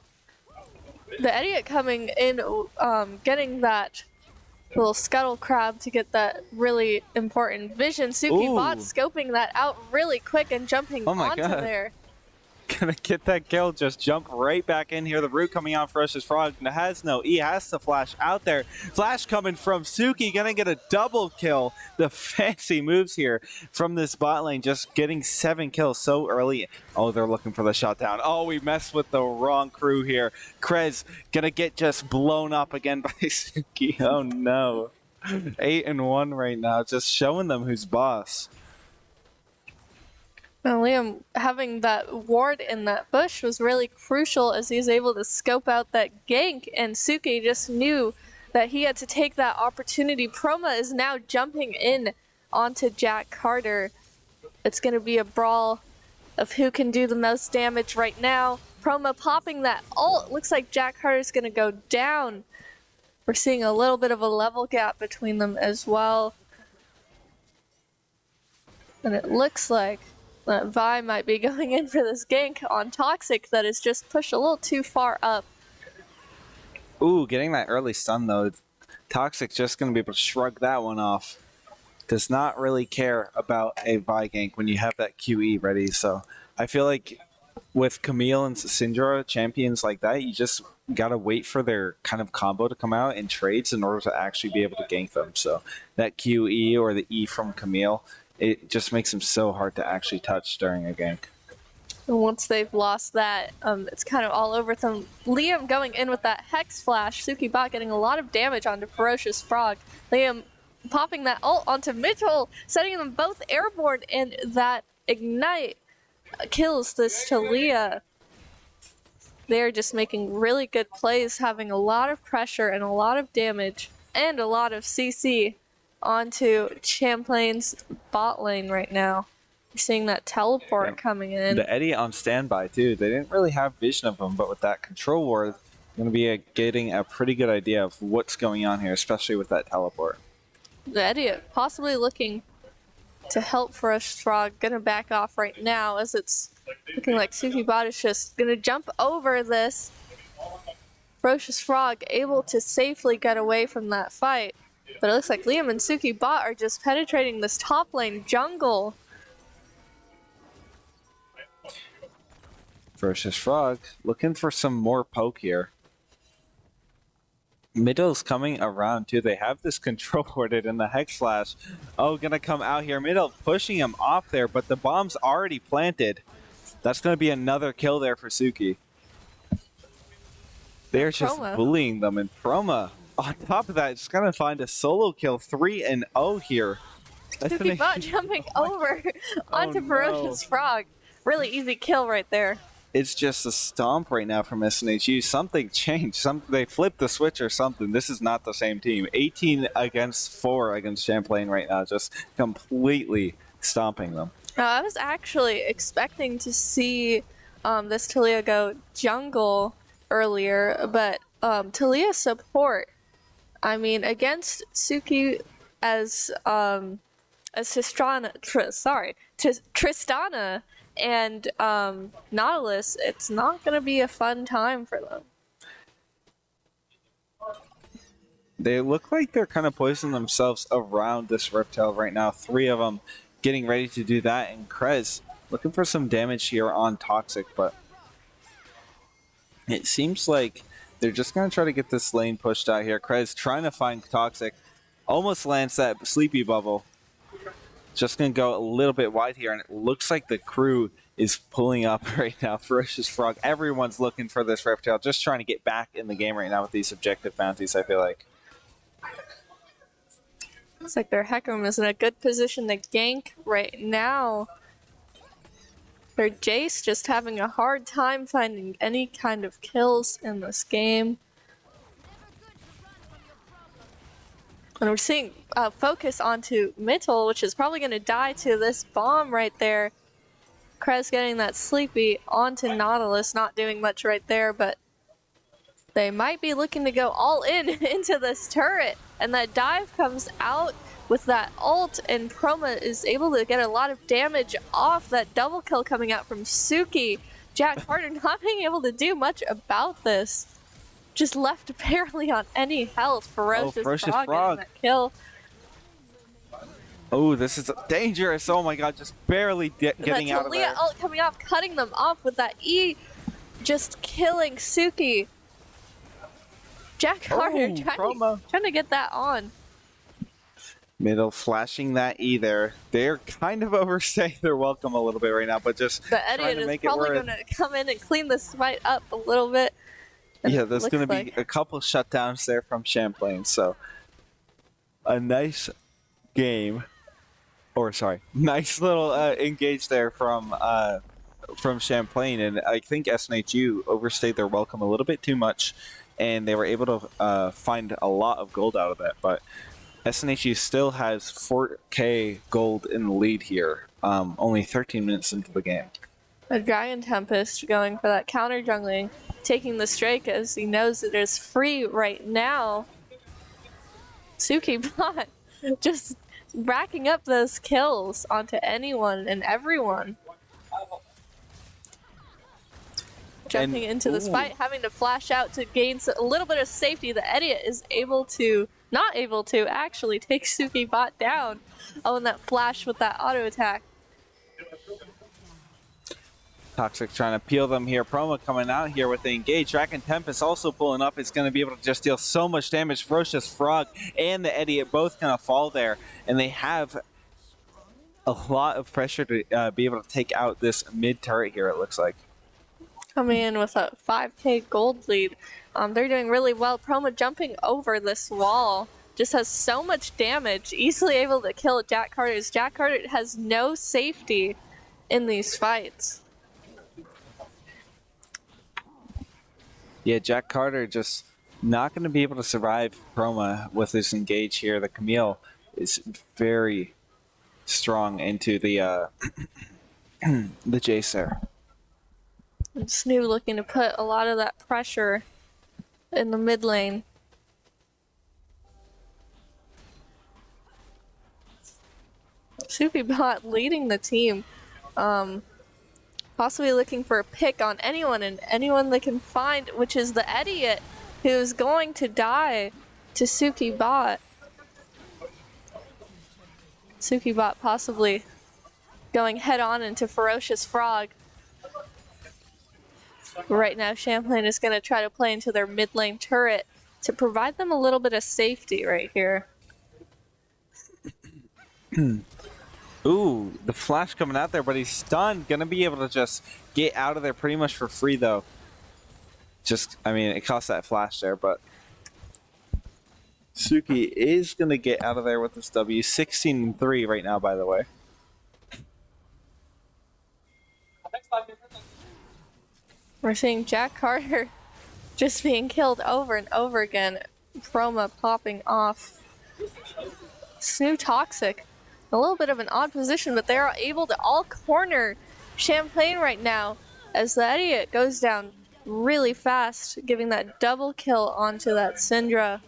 B: The idiot coming in, getting that little scuttle crab to get that really important vision. Suki bot scoping that out really quick and jumping onto there.
A: Gonna get that kill, just jump right back in here. The root coming out for Ferocious Frog. Has no E, has to flash out there. Flash coming from Suki, gonna get a double kill. The fancy moves here from this bot lane, just getting 7 kills so early. Oh, they're looking for the shutdown. Oh, we messed with the wrong crew here. Krez gonna get just blown up again by Suki. Oh no. 8-1 right now, just showing them who's boss.
B: Now, Liam having that ward in that bush was really crucial as he's able to scope out that gank, and Suki just knew that he had to take that opportunity. Proma is now jumping in onto Jack Carter. It's going to be a brawl of who can do the most damage right now. Proma popping that ult. Looks like Jack Carter's going to go down. We're seeing a little bit of a level gap between them as well. And it looks like that Vi might be going in for this gank on Toxic that is just pushed a little too far up.
A: Ooh, getting that early stun though. Toxic just going to be able to shrug that one off. Does not really care about a Vi gank when you have that QE ready. So I feel like with Camille and Syndra, champions like that, you just got to wait for their kind of combo to come out in trades in order to actually be able to gank them. So that QE or the E from Camille, it just makes them so hard to actually touch during a gank.
B: And once they've lost that, it's kind of all over them. Liam going in with that Hex Flash. Suki bot getting a lot of damage onto Ferocious Frog. Liam popping that ult onto Mitchell, setting them both airborne, and that Ignite kills this Talia. They're just making really good plays, having a lot of pressure and a lot of damage and a lot of CC onto Champlain's bot lane right now. You're seeing that teleport coming in.
A: The Eddie on standby too. They didn't really have vision of him, but with that control ward, going to be getting a pretty good idea of what's going on here, especially with that teleport.
B: The Eddie possibly looking to help Ferocious Frog. Gonna back off right now as it's looking like Suki bot is just gonna jump over this. Ferocious Frog able to safely get away from that fight. But it looks like Liam and Suki bot are just penetrating this top lane jungle.
A: Ferocious Frog looking for some more poke here. Middle's coming around too. They have this control warded in the Hex Flash. Oh, gonna come out here. Middle pushing him off there, but the bomb's already planted. That's gonna be another kill there for Suki. They're just bullying them, and Chroma, on top of that, is gonna find a solo kill, 3-0 here.
B: Suki Bot jumping over onto Ferocious Frog. Really easy kill right there.
A: It's just a stomp right now from SNHU. Something changed. They flipped the switch or something. This is not the same team. 18-4 against Champlain right now, just completely stomping them.
B: I was actually expecting to see this Talia go jungle earlier, but Talia support. I mean, against Suki as Tristana and Nautilus, it's not going to be a fun time for them.
A: They look like they're kind of poisoning themselves around this Riptail right now. 3 of them getting ready to do that, and Krez looking for some damage here on Toxic, but it seems like they're just going to try to get this lane pushed out here. Krez trying to find Toxic, almost lands that sleepy bubble. Just going to go a little bit wide here, and it looks like the crew is pulling up right now. Ferocious Frog, everyone's looking for this Riptail, just trying to get back in the game right now with these objective bounties, I feel like.
B: Looks like their Hecarim is in a good position to gank right now. Their Jace just having a hard time finding any kind of kills in this game. And we're seeing focus onto Mittel, which is probably going to die to this bomb right there. Krez getting that sleepy onto Nautilus, not doing much right there, but they might be looking to go all in into this turret. And that dive comes out with that ult, and Chroma is able to get a lot of damage off that double kill coming out from Suki. Jack Carter not being able to do much about this. Just left barely on any health. Ferocious Frog getting that kill.
A: Oh, this is dangerous. Oh my god, just barely getting out of there.
B: Ult coming off, cutting them off with that E. Just killing Suki. Jack Carter trying to get that on.
A: Middle flashing that E there. They're kind of overstaying their welcome a little bit right now, but just
B: the Idiot is probably going to come in and clean this fight up a little bit.
A: Yeah, there's going to be a couple shutdowns there from Champlain, so a nice game, or sorry, nice little engage there from Champlain, and I think SNHU overstayed their welcome a little bit too much, and they were able to find a lot of gold out of that, but SNHU still has 4K gold in the lead here, only 13 minutes into the game.
B: A Dragon Tempest going for that counter jungling, taking the strike as he knows it is free right now. Suki Bot just racking up those kills onto anyone and everyone. Jumping into this fight, having to flash out to gain a little bit of safety. The Idiot is not able to actually take Suki Bot down. Oh, and that flash with that auto attack.
A: Toxic trying to peel them here. Promo coming out here with the engage. Dragon Tempest also pulling up. It's going to be able to just deal so much damage. Ferocious Frog and the Idiot both going to fall there. And they have a lot of pressure to be able to take out this mid turret here, it looks like.
B: Coming in with a 5K gold lead. They're doing really well. Promo jumping over this wall. Just has so much damage. Easily able to kill Jack Carter. Jack Carter has no safety in these fights.
A: Yeah, Jack Carter just not going to be able to survive Chroma with this engage here. The Camille is very strong into the the Jace there.
B: And SNHU looking to put a lot of that pressure in the mid lane. Suki Bot leading the team. Possibly looking for a pick on anyone and anyone they can find, which is the Idiot, who's going to die to Suki Bot. Suki Bot possibly going head on into Ferocious Frog. Right now, Champlain is going to try to play into their mid lane turret. to provide them a little bit of safety right here.
A: Ooh, the flash coming out there, but he's stunned. Gonna be able to just get out of there pretty much for free, though. Just, I mean, it costs that flash there, but Suki is gonna get out of there with this W. 16-3 right now, by the way.
B: We're seeing Jack Carter just being killed over and over again. Chroma popping off. SNHU Toxic. A little bit of an odd position, but they are able to all corner Champlain right now as the Idiot goes down really fast, giving that double kill onto that Syndra.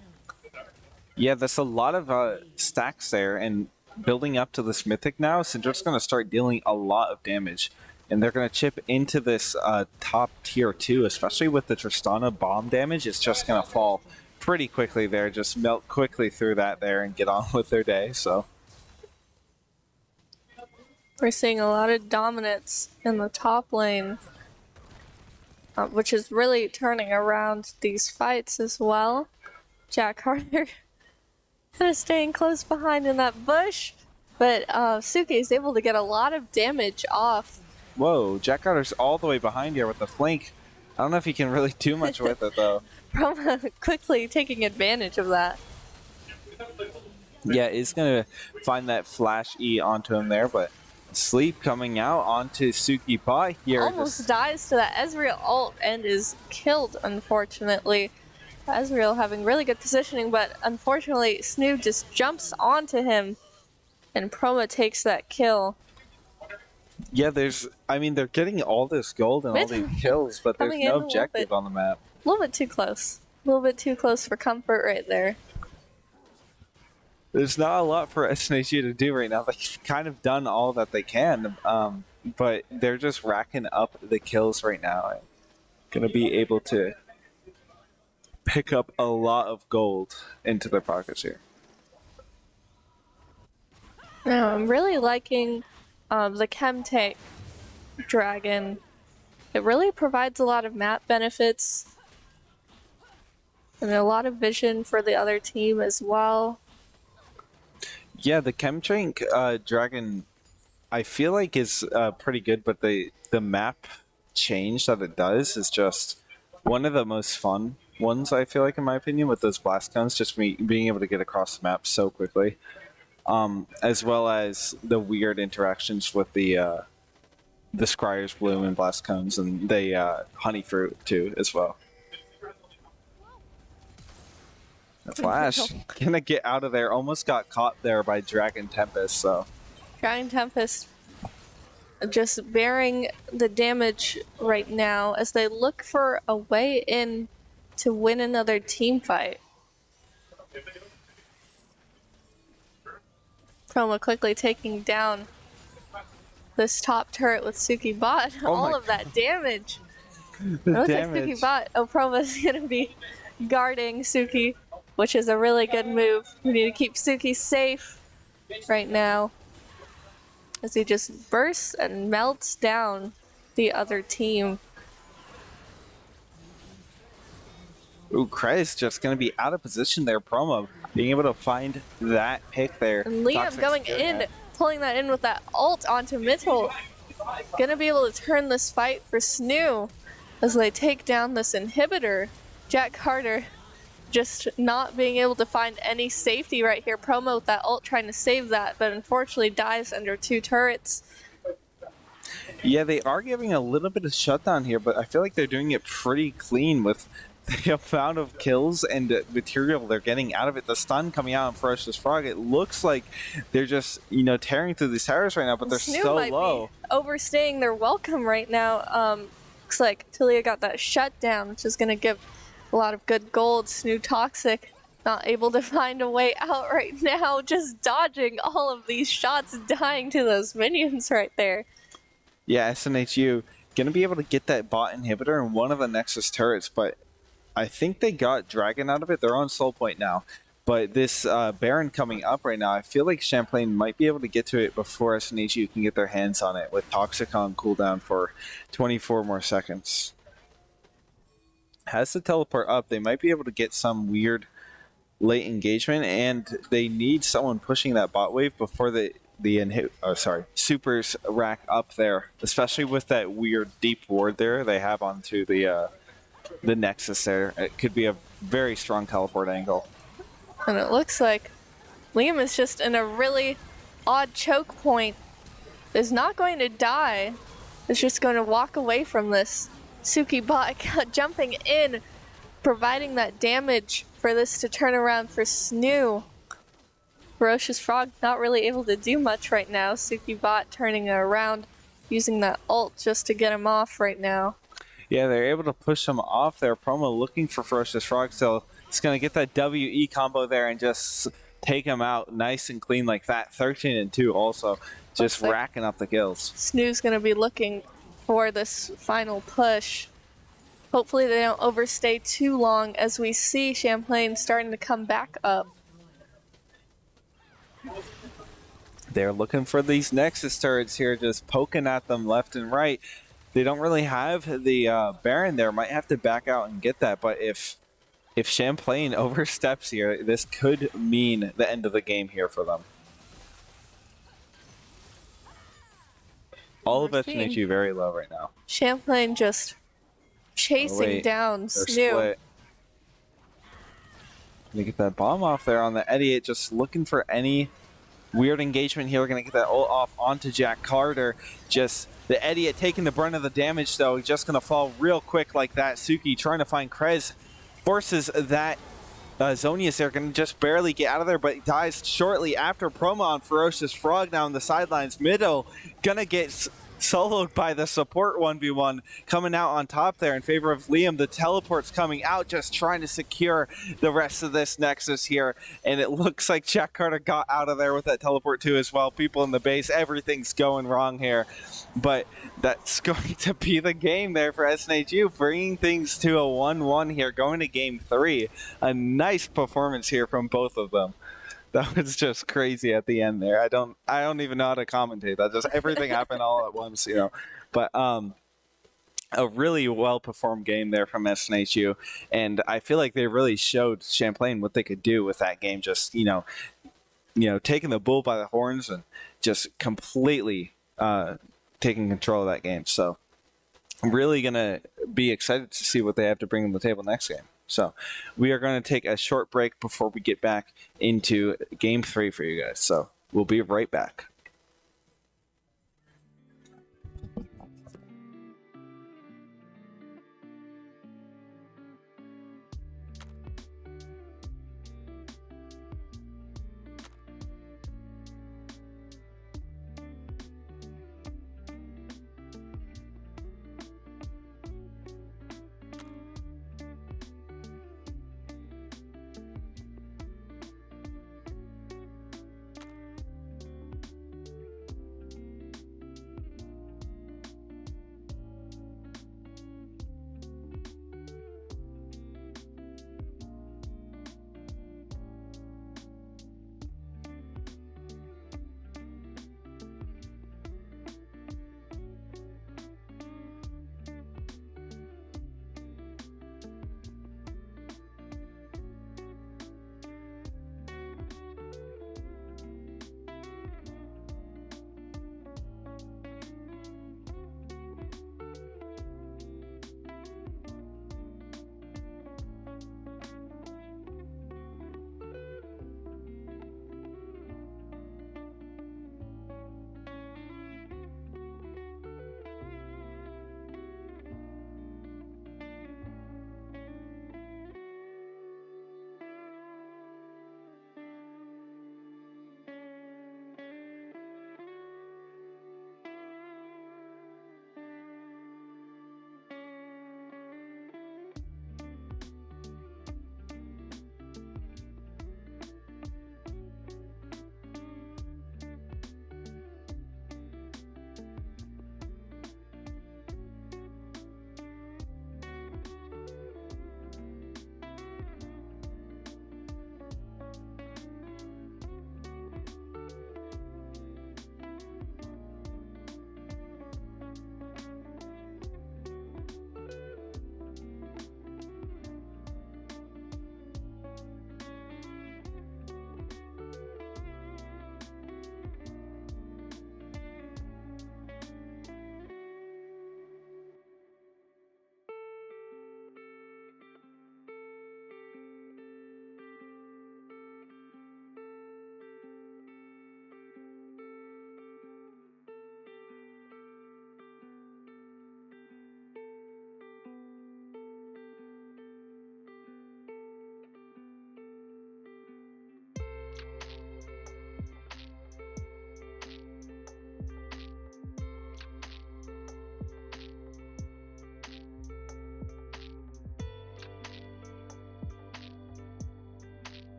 A: Yeah, there's a lot of stacks there, and building up to this Mythic now, Syndra's going to start dealing a lot of damage. And they're going to chip into this top tier 2, especially with the Tristana bomb damage. It's just going to fall pretty quickly there, just melt quickly through that there and get on with their day, so...
B: We're seeing a lot of dominance in the top lane, which is really turning around these fights as well. Jack Carter kind of staying close behind in that bush, but Suki is able to get a lot of damage off.
A: Whoa, Jack Carter's all the way behind here with the flank. I don't know if he can really do much with it, though.
B: Roma quickly taking advantage of that.
A: Yeah, he's going to find that flash E onto him there, but Sleep coming out onto Suki Bot here.
B: Almost dies to that Ezreal ult and is killed, unfortunately. Ezreal having really good positioning, but unfortunately SNHU just jumps onto him and Proma takes that kill.
A: Yeah, I mean, they're getting all this gold and all these kills, but there's no objective on the map.
B: A little bit too close. A little bit too close for comfort right there.
A: There's not a lot for SNHU to do right now. They've kind of done all that they can, but they're just racking up the kills right now. Going to be able to pick up a lot of gold into their pockets here.
B: Now, I'm really liking the Chemtech Dragon. It really provides a lot of map benefits and a lot of vision for the other team as well.
A: Yeah, the Chemtrank Dragon, I feel like is pretty good, but the map change that it does is just one of the most fun ones, I feel like, in my opinion, with those blast cones, just being able to get across the map so quickly. As well as the weird interactions with the Scryer's Bloom and blast cones and the honey fruit too, as well. The Flash gonna get out of there. Almost got caught there by Dragon Tempest. So
B: Dragon Tempest just bearing the damage right now as they look for a way in to win another team fight. Chroma quickly taking down this top turret with Suki Bot. All of that damage. Suki Bot. Oh, Chroma's gonna be guarding Suki, which is a really good move. We need to keep Suki safe right now as he just bursts and melts down the other team.
A: Ooh, Christ, just going to be out of position there, Promo. Being able to find that pick there.
B: And Liam going in, pulling that in with that ult onto Mittel. Gonna be able to turn this fight for SNHU as they take down this inhibitor. Jack Carter just not being able to find any safety right here. Promo with that ult trying to save that, but unfortunately dies under two turrets.
A: Yeah, they are giving a little bit of shutdown here, but I feel like they're doing it pretty clean with the amount of kills and material they're getting out of it. The stun coming out on Ferocious Frog, it looks like they're just, tearing through these towers right now, but they're
B: SNHU
A: so
B: might
A: low.
B: Be overstaying their welcome right now. Looks like Tilia got that shutdown, which is going to give a lot of good gold. SNHU Toxic not able to find a way out right now, just dodging all of these shots, dying to those minions right there.
A: Yeah, SNHU going to be able to get that bot inhibitor in one of the Nexus turrets, but I think they got Dragon out of it. They're on Soul Point now. But this Baron coming up right now, I feel like Champlain might be able to get to it before SNHU can get their hands on it with Toxic on cooldown for 24 more seconds. has to teleport up. They might be able to get some weird late engagement, and they need someone pushing that bot wave before supers rack up there, especially with that weird deep ward there they have onto the Nexus there. It could be a very strong teleport angle.
B: And it looks like Liam is just in a really odd choke point. Is not going to die. Is just going to walk away from this. Suki bot jumping in, providing that damage for this to turn around for SNHU. Ferocious Frog not really able to do much right now. Suki bot turning it around, using that ult just to get him off right now.
A: Yeah, they're able to push him off their promo, looking for Ferocious Frog. So it's going to get that WE combo there and just take him out nice and clean like that. 13 and 2 also, just
B: like
A: racking up the kills.
B: SNHU's going to be looking for this final push. Hopefully they don't overstay too long as we see Champlain starting to come back up.
A: They're looking for these Nexus turrets here, just poking at them left and right. They don't really have the Baron there. Might have to back out and get that. But if Champlain oversteps here, this could mean the end of the game here for them. All of SNHU very low right now.
B: Champlain just chasing down SNHU.
A: They get that bomb off there on the Eddie. Just looking for any weird engagement here. We're going to get that ult off onto Jack Carter. Just the Eddie taking the brunt of the damage, though. Just going to fall real quick like that. Suki trying to find Krez. Forces that Zonius there. Going to just barely get out of there, but dies shortly after. Promo on Ferocious Frog now in the sidelines. Middle going to get soloed by the support 1v1 coming out on top there in favor of Liam. The teleport's coming out, just trying to secure the rest of this Nexus here, and it looks like Jack Carter got out of there with that teleport too as well. People in the base, everything's going wrong here, but that's going to be the game there for SNHU, bringing things to a 1-1 here, going to game 3. A nice performance here from both of them. That was just crazy at the end there. I don't even know how to commentate that. Just everything happened all at once, you know. But a really well performed game there from SNHU, and I feel like they really showed Champlain what they could do with that game. Just you know, taking the bull by the horns and just completely taking control of that game. So I'm really gonna be excited to see what they have to bring to the table next game. So we are going to take a short break before we get back into game 3 for you guys. So we'll be right back.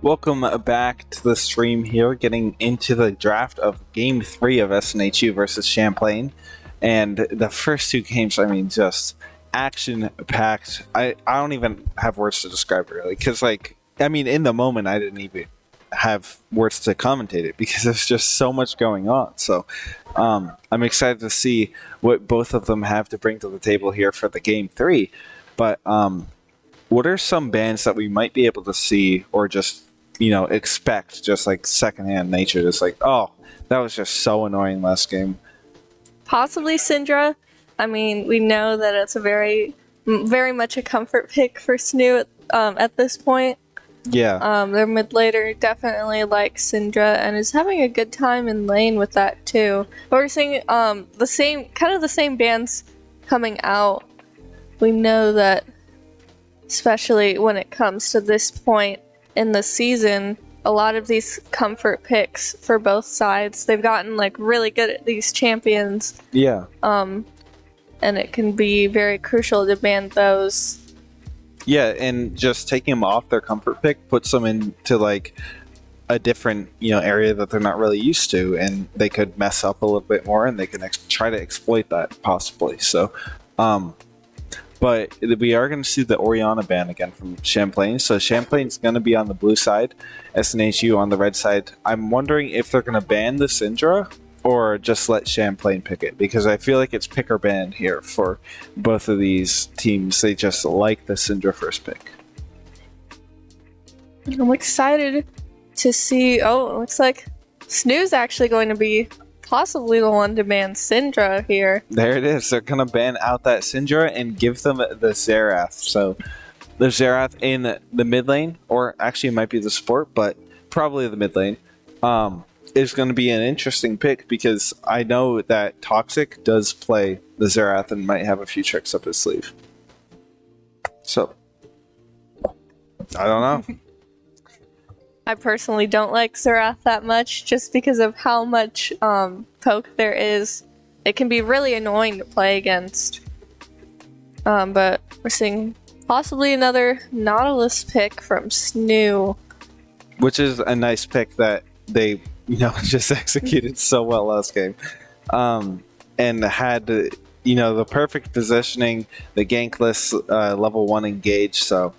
A: Welcome back to the stream here, getting into the draft of Game 3 of SNHU versus Champlain. And the first two games, I mean, just action-packed. I don't even have words to describe it, really. Because, in the moment, I didn't even have words to commentate it because there's just so much going on. So I'm excited to see what both of them have to bring to the table here for the Game 3. But what are some bands that we might be able to see or just expect just like secondhand nature, just like, oh, that was just so annoying last game? Possibly
B: Syndra. I mean, we know that it's a very much a comfort pick for SNHU at this point.
A: Yeah.
B: Their mid laner definitely likes Syndra and is having a good time in lane with that too. But we're seeing the same bands coming out. We know that, especially when it comes to this point in the season, a lot of these comfort picks for both sides, they've gotten really good at these champions.
A: Yeah.
B: And it can be very crucial to ban those.
A: Yeah, and just taking them off their comfort pick puts them into a different area that they're not really used to, and they could mess up a little bit more, and they can try to exploit that possibly. So, but we are going to see the Orianna ban again from Champlain. So Champlain's going to be on the blue side, SNHU on the red side. I'm wondering if they're going to ban the Syndra or just let Champlain pick it, because I feel like it's pick or ban here for both of these teams. They just like the Syndra first pick.
B: I'm excited to see. Oh, it looks like SNHU's actually going to be possibly the one to ban Syndra here.
A: There it is. They're going to ban out that Syndra and give them the Xerath. So the Xerath in the mid lane, or actually it might be the support, but probably the mid lane, is going to be an interesting pick, because I know that Toxic does play the Xerath and might have a few tricks up his sleeve. So, I don't know.
B: I personally don't like Xerath that much, just because of how much poke there is. It can be really annoying to play against. But we're seeing possibly another Nautilus pick from SNHU.
A: Which is a nice pick that they, just executed so well last game. And had, the perfect positioning, the gankless level 1 engage, so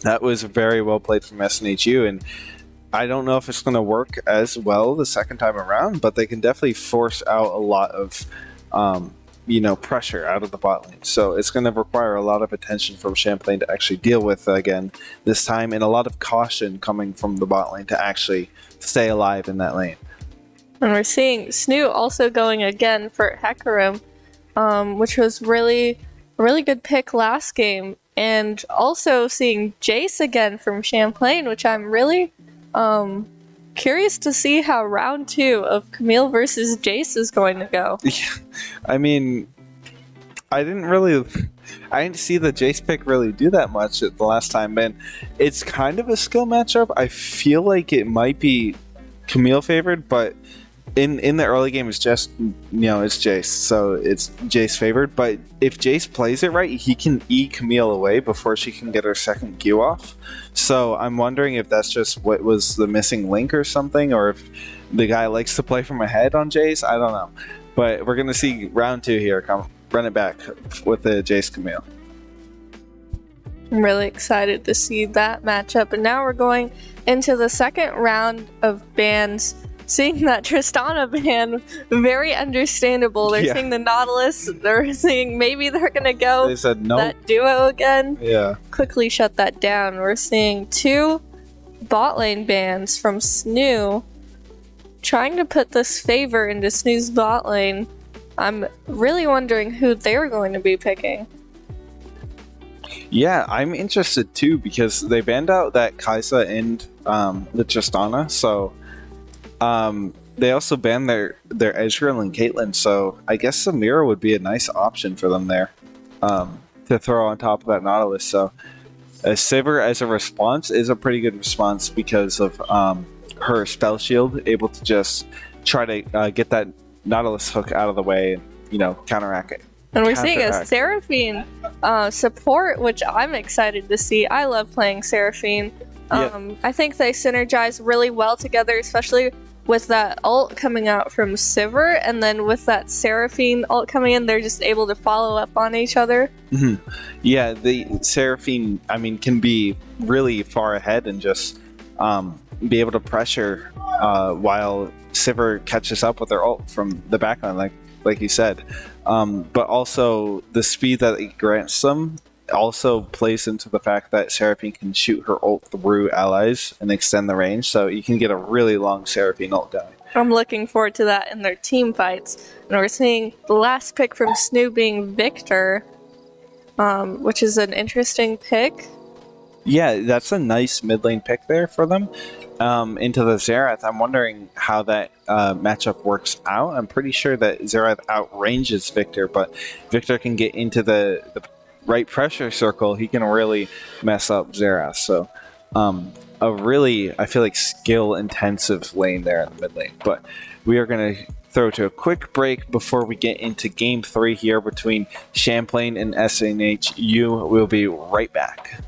A: that was very well played from SNHU, and I don't know if it's going to work as well the second time around, but they can definitely force out a lot of, pressure out of the bot lane. So it's going to require a lot of attention from Champlain to actually deal with again this time, and a lot of caution coming from the bot lane to actually stay alive in that lane.
B: And we're seeing SNHU also going again for Hecarim, which was a really good pick last game. And also seeing Jace again from Champlain, which I'm really curious to see how round 2 of Camille versus Jace is going to go.
A: Yeah, I mean, I didn't see the Jace pick really do that much the last time, and it's kind of a skill matchup. I feel like it might be Camille favored, but in the early game, it's just, it's Jace, so it's Jace favored. But if Jace plays it right, he can E Camille away before she can get her second Q off. So I'm wondering if that's just what was the missing link or something, or if the guy likes to play from ahead on Jace. I don't know. But we're going to see round 2 here. Come run it back with the Jace Camille.
B: I'm really excited to see that matchup. And now we're going into the second round of bans. Seeing that Tristana ban, very understandable. They're seeing the Nautilus. They're seeing maybe they're going to go
A: they said no.
B: That duo again.
A: Yeah.
B: Quickly shut that down. We're seeing 2 bot lane bans from SNHU, trying to put this favor into SNHU's bot lane. I'm really wondering who they're going to be picking.
A: Yeah, I'm interested too, because they banned out that Kai'Sa and the Tristana, so they also banned their Ezreal and Caitlyn, so I guess Samira would be a nice option for them there to throw on top of that Nautilus. So a Sivir as a response is a pretty good response because of her spell shield, able to just try to get that Nautilus hook out of the way and, counteract it.
B: And we're seeing a Seraphine support, which I'm excited to see. I love playing Seraphine.
A: Yeah.
B: I think they synergize really well together, especially with that ult coming out from Sivir, and then with that Seraphine ult coming in, they're just able to follow up on each other.
A: Yeah, the Seraphine, I mean, can be really far ahead and just be able to pressure while Sivir catches up with their ult from the backline, like you said. But also the speed that it grants them also plays into the fact that Seraphine can shoot her ult through allies and extend the range, so you can get a really long Seraphine ult going.
B: I'm looking forward to that in their team fights. And we're seeing the last pick from SNHU being Victor, which is an interesting pick.
A: Yeah, that's a nice mid lane pick there for them. Into the Xerath, I'm wondering how that matchup works out. I'm pretty sure that Xerath outranges Victor, but Victor can get into the right pressure circle. He can really mess up Xerath. So, a really, I feel like, skill-intensive lane there in the mid lane. But we are going to throw to a quick break before we get into Game 3 here between Champlain and SNHU. We'll be right back.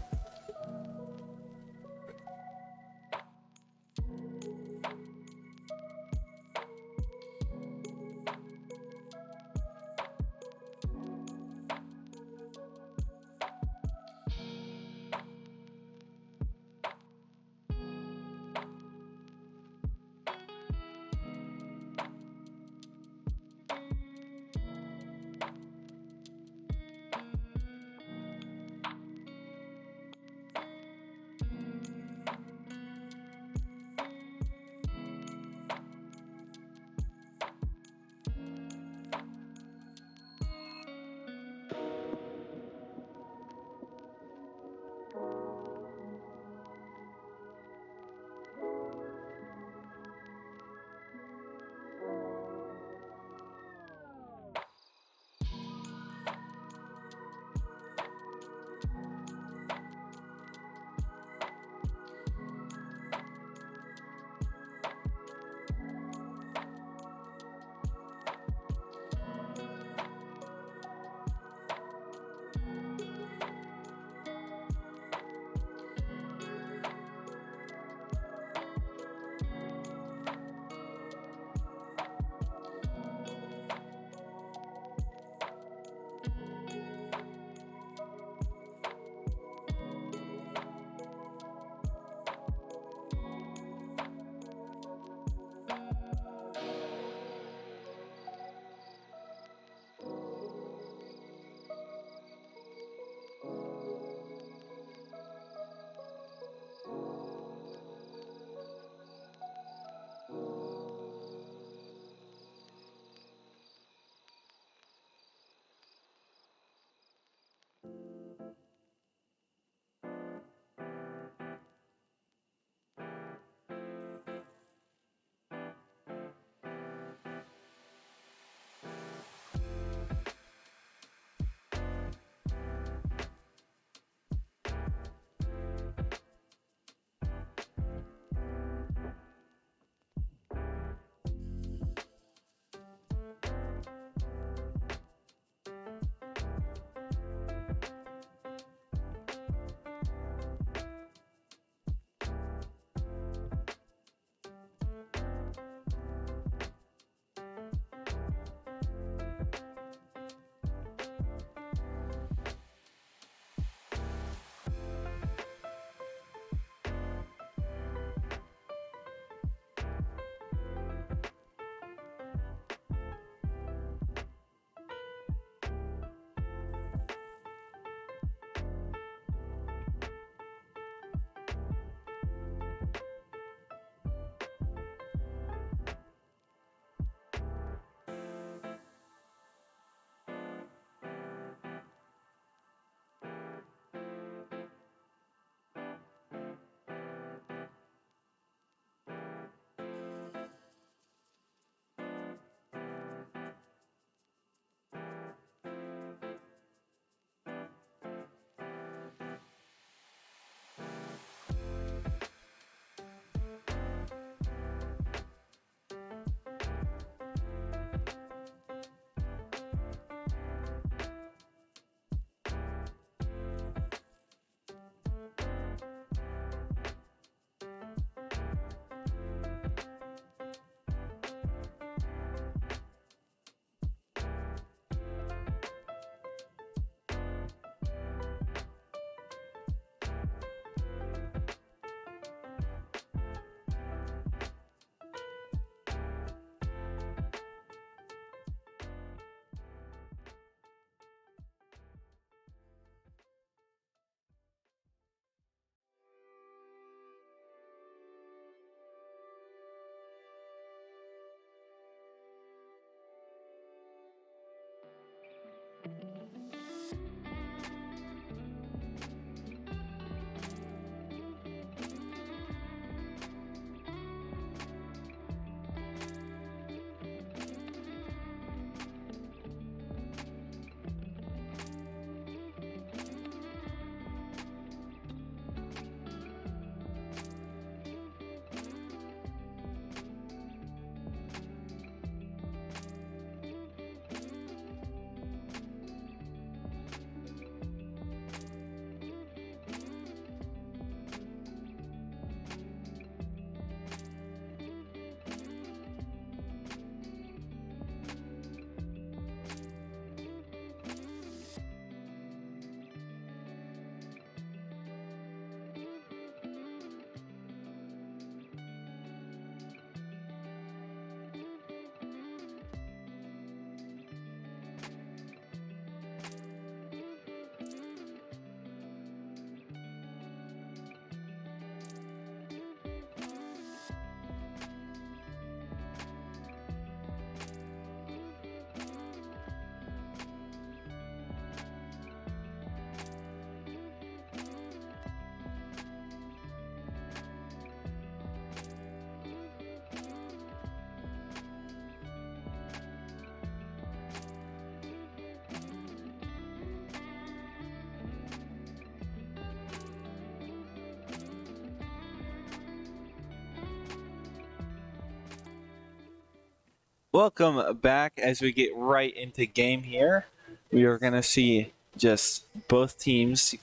A: Welcome back as we get right into game here. We are going to see just both teams.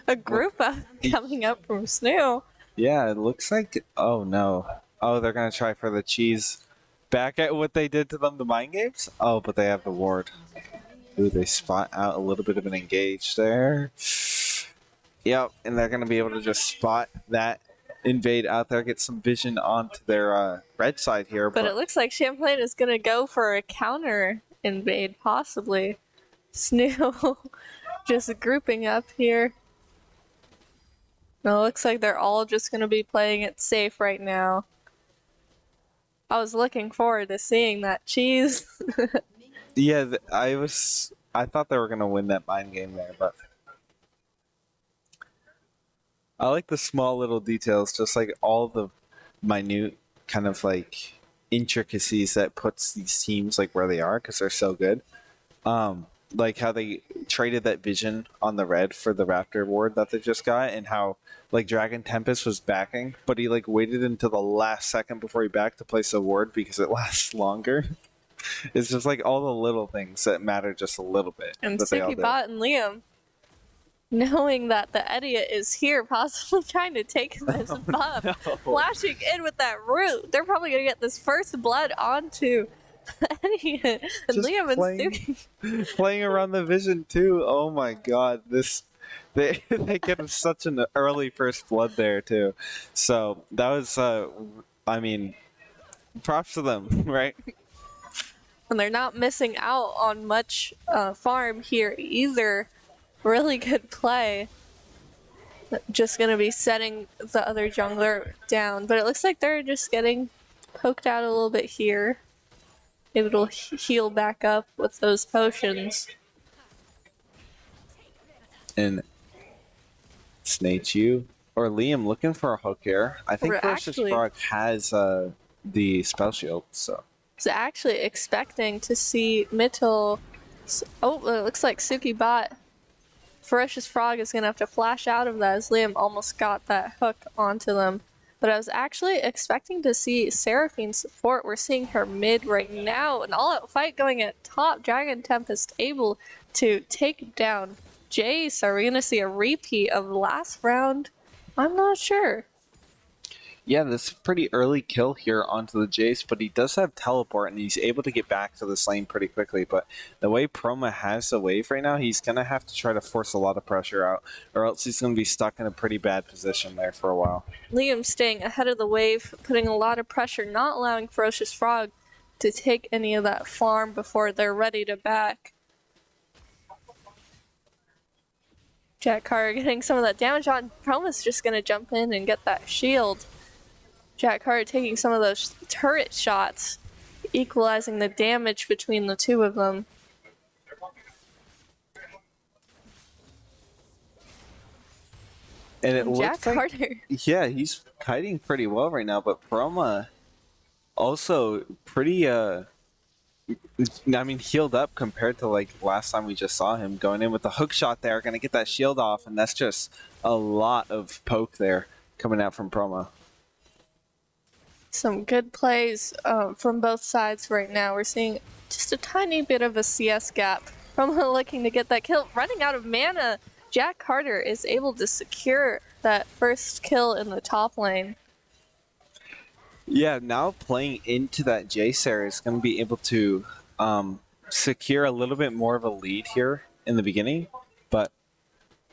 B: A group up coming up from SNHU.
A: Yeah, it looks like. Oh no. Oh, they're going to try for the cheese. Back at what they did to them, the mind games? Oh, but they have the ward. Ooh, they spot out a little bit of an engage there. Yep, and they're going to be able to just spot that invade out there, get some vision onto their red side here.
B: But it looks like Champlain is going to go for a counter invade, possibly. SNHU just grouping up here. No, it looks like they're all just going to be playing it safe right now. I was looking forward to seeing that cheese.
A: Yeah, I thought they were going to win that mind game there, but I like the small little details, just like all the minute kind of like intricacies that puts these teams like where they are because they're so good. Like how they traded that vision on the red for the Raptor ward that they just got, and how like Dragon Tempest was backing, but he like waited until the last second before he backed to place a ward because it lasts longer. It's just like all the little things that matter just a little bit.
B: And
A: that they all
B: Suki
A: do.
B: Bot and Liam, knowing that the idiot is here, possibly trying to take this buff,
A: No.
B: flashing in with that root. They're probably going to get this first blood onto the idiot. And
A: Just
B: Liam and Suki.
A: playing around the vision too. Oh my god, they get such an early first blood there too. So that was I mean, props to them, right?
B: And they're not missing out on much farm here either. Really good play. Just going to be setting the other jungler down. But it looks like they're just getting poked out a little bit here. Maybe it'll heal back up with those potions.
A: And SNHU or Liam looking for a hook here. I think
B: We're
A: Ferocious
B: actually-
A: Frog has the spell shield, so
B: Was actually expecting to see Mittel. Oh, it looks like Suki Bot. Ferocious Frog is going to have to flash out of that as Liam almost got that hook onto them. But I was actually expecting to see Seraphine support. We're seeing her mid right now. An all-out fight going at top. Dragon Tempest able to take down Jace. Are we going to see a repeat of last round? I'm not sure.
A: yeah, this is a pretty early kill here onto the Jace, but he does have teleport and he's able to get back to this lane pretty quickly. But the way Proma has the wave right now, he's going to have to try to force a lot of pressure out, or else he's going to be stuck in a pretty bad position there for a while.
B: Liam staying ahead of the wave, putting a lot of pressure, not allowing Ferocious Frog to take any of that farm before they're ready to back. Jack Carter getting some of that damage on. Proma's just going to jump in and get that shield. Jack Carter taking some of those turret shots, equalizing the damage between the two of them.
A: And it
B: Jack
A: looks like,
B: Carter.
A: yeah, he's kiting pretty well right now, but Proma also pretty I mean, healed up compared to like last time we just saw him going in with the hook shot there, gonna get that shield off, and that's just a lot of poke there coming out from Proma.
B: Some good plays from both sides right now. We're seeing just a tiny bit of a CS gap. Proma looking to get that kill, running out of mana. Jack Carter is able to secure that first kill in the top lane.
A: Yeah, now playing into that Jace area is going to be able to secure a little bit more of a lead here in the beginning, but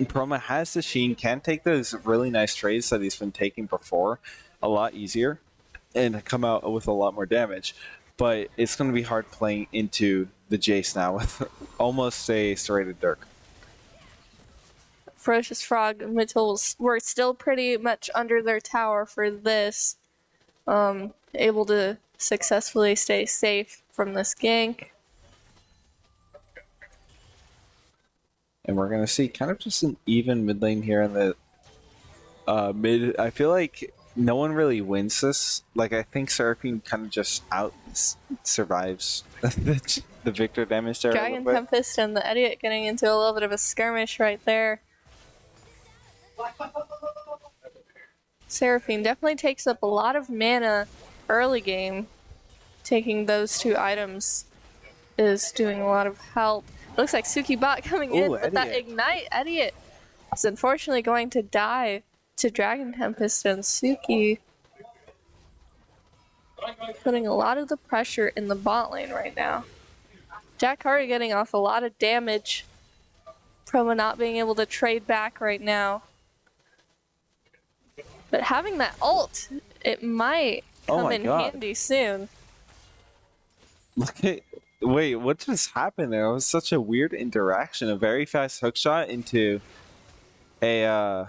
A: Proma has the Sheen, can take those really nice trades that he's been taking before a lot easier and come out with a lot more damage, but it's going to be hard playing into the Jace now with almost a serrated Dirk.
B: Ferocious Frog and Mittel were still pretty much under their tower for this. Able to successfully stay safe from this gank.
A: And we're going to see kind of just an even mid lane here in the mid. I feel like no one really wins this. Like, I think Seraphine kind of just out survives the victor damage there.
B: Dragon Tempest and the Idiot getting into a little bit of a skirmish right there. Seraphine definitely takes up a lot of mana early game. taking those 2 items is doing a lot of help. Looks like Suki bot coming in, but that Ignite Idiot is unfortunately going to die to Dragon Tempest, and Suki putting a lot of the pressure in the bot lane right now. Jack Carter getting off a lot of damage. Promo not being able to trade back right now. But having that ult, it might come in handy soon.
A: Look at... Wait, what just happened there? It was such a weird interaction. A very fast hookshot into a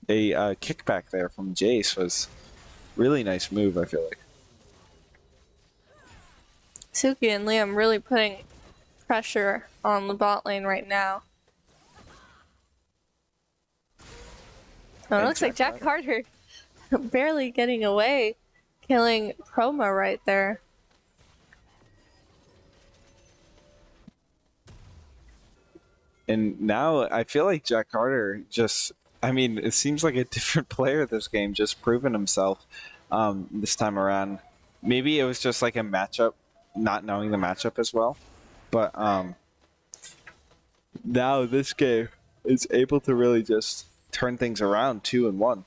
A: kickback there from Jace was really nice move, I feel like.
B: Suki and Liam really putting pressure on the bot lane right now. Oh, it looks like Jack Carter barely getting away, killing Promo right there.
A: And now I feel like Jack Carter just, I mean, it seems like a different player this game, just proven himself this time around. Maybe it was just like a matchup, not knowing the matchup as well. But now this game is able to really just turn things around 2-1.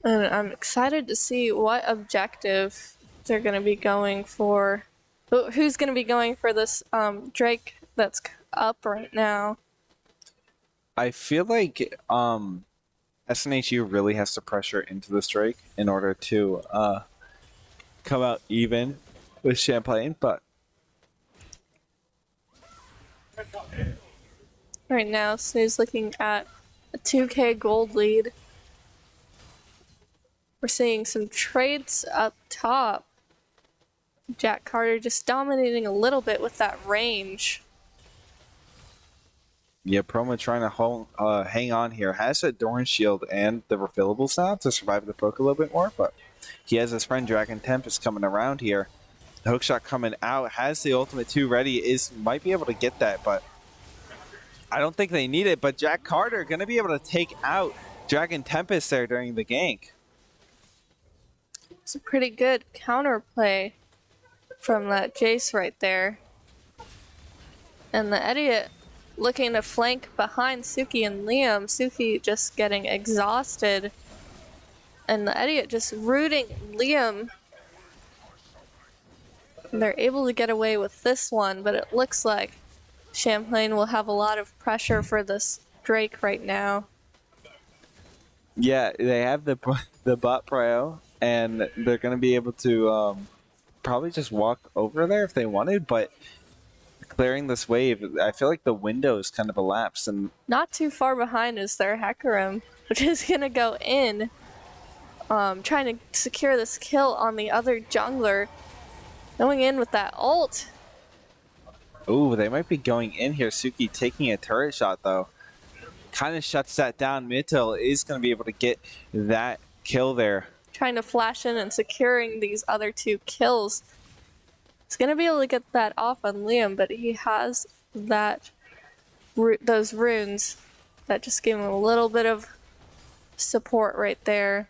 B: And I'm excited to see what objective they're going to be going for. Who's going to be going for this Drake that's up right now?
A: I feel like SNHU really has to pressure into this Drake in order to come out even with Champlain, but
B: right now Snoo's looking at a 2k gold lead. We're seeing some trades up top. Jack Carter just dominating a little bit with that range.
A: Yeah, Promo trying to hang on here. Has a Doran Shield and the refillables now to survive the poke a little bit more, but he has his friend Dragon Tempest coming around here. The hookshot coming out, has the ultimate 2 ready, might be able to get that, but I don't think they need it. But Jack Carter going to be able to take out Dragon Tempest there during the gank.
B: It's a pretty good counterplay from that Jace right there. And the Idiot looking to flank behind Suki and Liam. Suki just getting exhausted. And the Idiot just rooting Liam. And they're able to get away with this one, but it looks like Champlain will have a lot of pressure for this Drake right now.
A: Yeah, they have the bot prio, and they're going to be able to probably just walk over there if they wanted, but clearing this wave, I feel like the window is kind of elapsed. And
B: not too far behind is their Hecarim, which is going to go in, trying to secure this kill on the other jungler. Going in with that ult.
A: Ooh, they might be going in here. Suki taking a turret shot, though. Kind of shuts that down. Mittel is going to be able to get that kill there.
B: Trying to flash in and securing these other 2 kills. He's going to be able to get that off on Liam, but he has that those runes that just give him a little bit of support right there.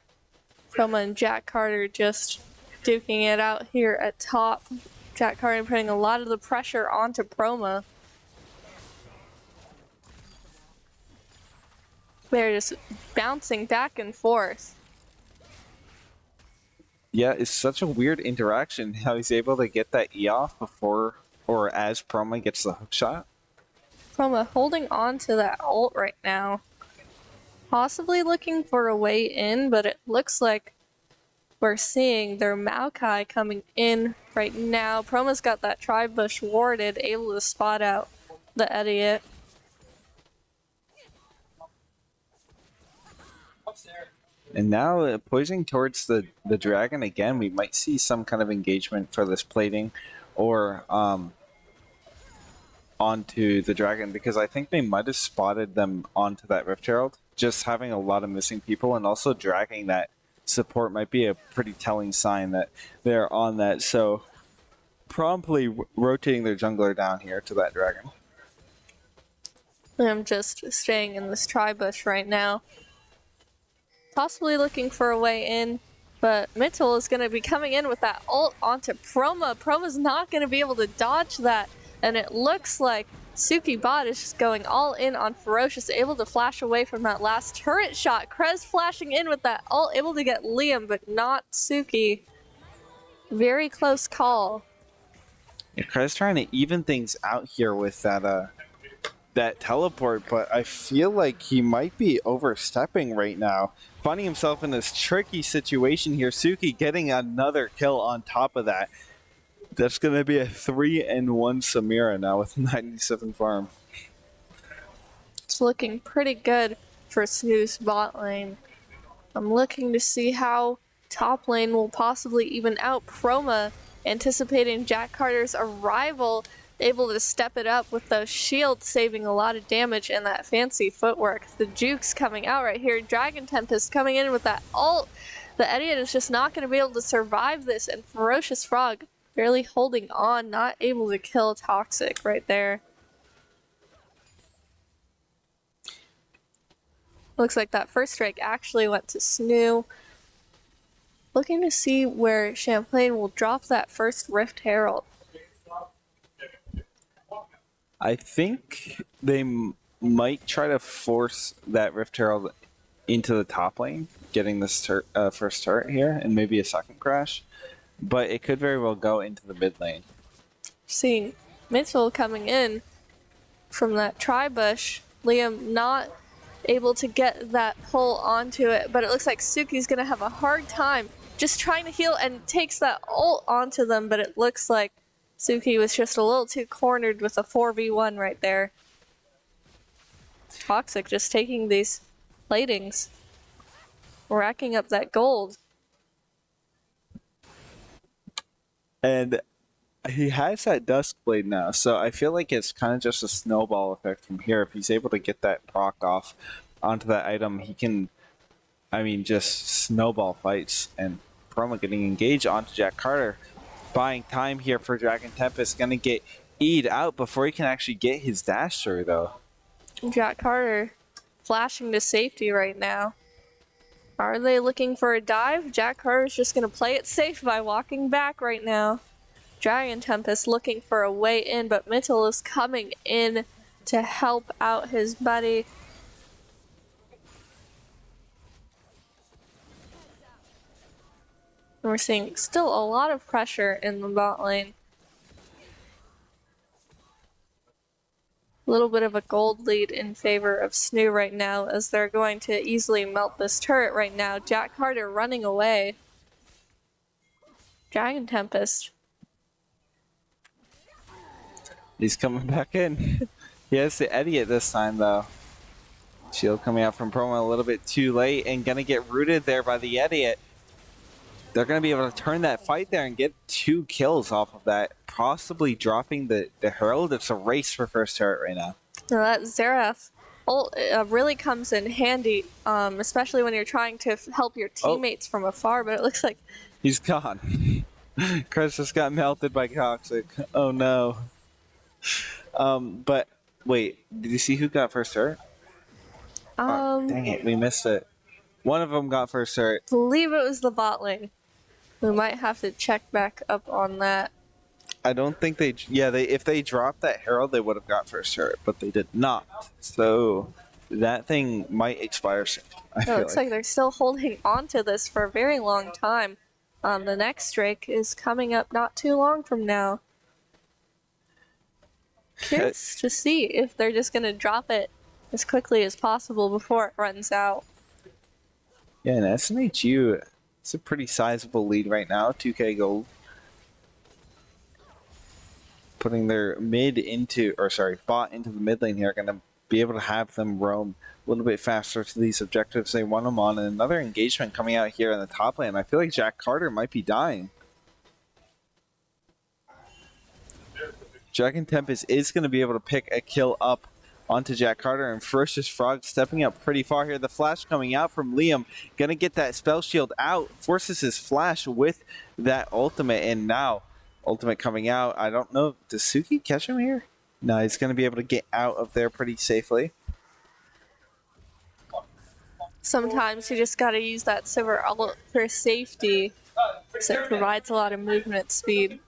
B: Chroma and Jack Carter just duking it out here at top. Jack Carter putting a lot of the pressure onto Proma. They're just bouncing back and forth.
A: Yeah, it's such a weird interaction how he's able to get that E off before or as Proma gets the hook shot.
B: Proma holding on to that ult right now. Possibly looking for a way in, but it looks like we're seeing their Maokai coming in right now. Promo's got that tri-bush warded, able to spot out the Idiot.
A: And now poising towards the dragon again, we might see some kind of engagement for this plating or onto the dragon, because I think they might have spotted them onto that Rift Herald. Just having a lot of missing people and also dragging that support might be a pretty telling sign that they're on that. So promptly rotating their jungler down here to that dragon.
B: I'm just staying in this tri-bush right now. Possibly looking for a way in. But Mitchell is going to be coming in with that ult onto Proma. Proma's not going to be able to dodge that. And it looks like Suki Bot is just going all in on Ferocious, able to flash away from that last turret shot. Krez flashing in with that ult, able to get Liam, but not Suki. Very close call.
A: Yeah, Krez trying to even things out here with that teleport, but I feel like he might be overstepping right now. Finding himself in this tricky situation here. Suki getting another kill on top of that. That's going to be a 3-1 Samira now with 97 farm.
B: It's looking pretty good for SNHU's bot lane. I'm looking to see how top lane will possibly even out Proma, anticipating Jack Carter's arrival, able to step it up with those shields, saving a lot of damage and that fancy footwork. The jukes coming out right here. Dragon Tempest coming in with that ult. The Idiot is just not going to be able to survive this, and Ferocious Frog barely holding on, not able to kill Toxic right there. Looks like that first strike actually went to SNHU. Looking to see where Champlain will drop that first Rift Herald.
A: I think they might try to force that Rift Herald into the top lane, getting this first turret here, and maybe a second crash. But it could very well go into the mid lane.
B: Seeing Mitchell coming in from that tri-bush. Liam not able to get that pull onto it, but it looks like Suki's going to have a hard time just trying to heal and takes that ult onto them, but it looks like Suki was just a little too cornered with a 4v1 right there. Toxic just taking these platings, racking up that gold.
A: And he has that Dusk Blade now, so I feel like it's kind of just a snowball effect from here. If he's able to get that proc off onto that item, he can, just snowball fights. And Proma getting engaged onto Jack Carter, buying time here for Dragon Tempest. Going to get E'd out before he can actually get his dash through, though.
B: Jack Carter flashing to safety right now. Are they looking for a dive? Jack Carter's just going to play it safe by walking back right now. Dragon Tempest looking for a way in, but Mitchell is coming in to help out his buddy. And we're seeing still a lot of pressure in the bot lane. A little bit of a gold lead in favor of SNHU right now, as they're going to easily melt this turret right now. Jack Carter running away. Dragon Tempest.
A: He's coming back in. He has the Idiot this time, though. Shield coming out from Proma a little bit too late and going to get rooted there by the Idiot. They're going to be able to turn that fight there and get 2 kills off of that, possibly dropping the Herald. It's a race for first turret right now.
B: Now that Xerath ult really comes in handy, especially when you're trying to help your teammates from afar, but it looks like...
A: He's gone. Chris just got melted by Toxic. Oh no. But wait, did you see who got first turret? Dang it, we missed it. One of them got first turret.
B: I believe it was the bot lane. We might have to check back up on that.
A: I don't think they... Yeah, if they dropped that Herald, they would have got first turret, but they did not. So that thing might expire soon.
B: It looks like they're still holding on to this for a very long time. The next Drake is coming up not too long from now. Curious to see if they're just going to drop it as quickly as possible before it runs out.
A: Yeah, and SNHU, it's a pretty sizable lead right now, 2k gold. Putting their bot into the mid lane here, going to be able to have them roam a little bit faster to these objectives they want them on. And another engagement coming out here in the top lane. I feel like Jack Carter might be dying. Dragon Tempest is going to be able to pick a kill up onto Jack Carter, and Ferocious Frog stepping up pretty far here. The flash coming out from Liam, gonna get that spell shield out, forces his flash with that ultimate, and now ultimate coming out. I don't know, does Suki catch him here? No, he's gonna be able to get out of there pretty safely.
B: Sometimes you just gotta use that silver ult for safety, so it provides a lot of movement speed.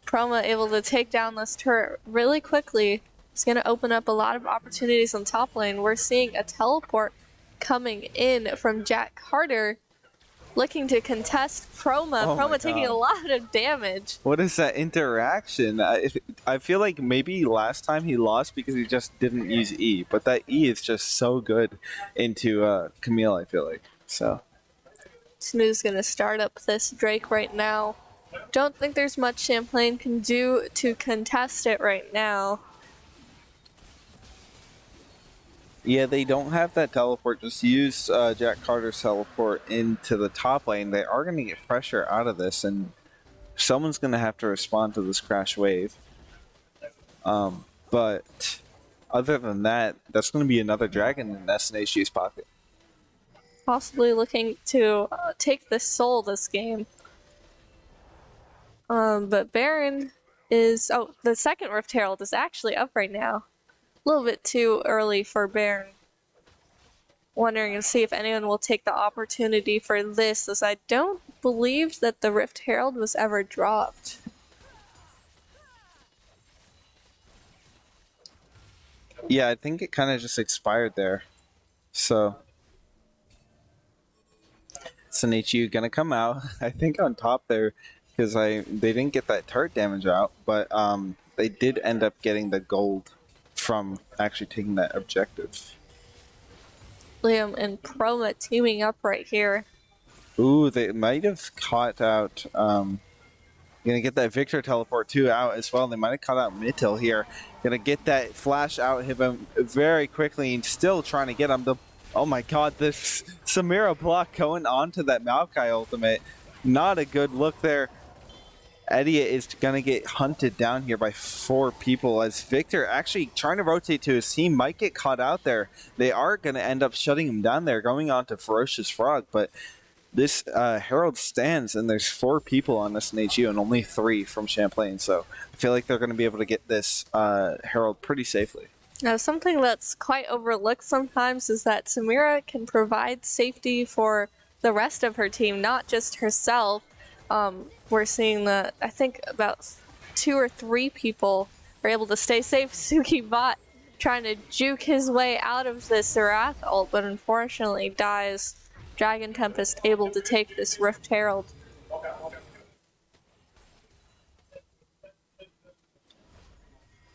B: Chroma able to take down this turret really quickly. It's going to open up a lot of opportunities on top lane. We're seeing a teleport coming in from Jack Carter, looking to contest Chroma.
A: Oh my
B: Chroma taking a
A: God.
B: lot of damage.
A: What is that interaction? I feel like maybe last time he lost because he just didn't use E, but that E is just so good into Camille, I feel like. So
B: SNHU's going to start up this Drake right now. Don't think there's much Champlain can do to contest it right now.
A: yeah, they don't have that teleport. Just use Jack Carter's teleport into the top lane. They are going to get pressure out of this, and someone's going to have to respond to this crash wave. But other than that, that's going to be another dragon in SNHU's pocket.
B: Possibly looking to take the soul this game. But Baron is... Oh, the second Rift Herald is actually up right now. A little bit too early for Baron. Wondering to see if anyone will take the opportunity for this, as I don't believe that the Rift Herald was ever dropped.
A: Yeah, I think it kind of just expired there. So SNHU gonna come out, I think, on top there, because they didn't get that turret damage out, but they did end up getting the gold from actually taking that objective.
B: Liam and Chroma teaming up right here.
A: Ooh, they might have caught out. Gonna get that Victor teleport too out as well. They might have caught out Mittel here. Gonna get that flash out, hit him very quickly, and still trying to get him. Oh my God, this Samira block going onto that Maokai ultimate. Not a good look there. Eddie is going to get hunted down here by 4 people, as Victor actually trying to rotate to his team might get caught out there. They are going to end up shutting him down there, going on to Ferocious Frog, but this Herald stands, and there's 4 people on this SNHU and only 3 from Champlain, so I feel like they're going to be able to get this Herald pretty safely.
B: Now, something that's quite overlooked sometimes is that Samira can provide safety for the rest of her team, not just herself. We're seeing that I think about 2 or 3 people are able to stay safe. Suki Bot trying to juke his way out of this Wrath ult, but unfortunately dies. Dragon Tempest able to take this Rift Herald.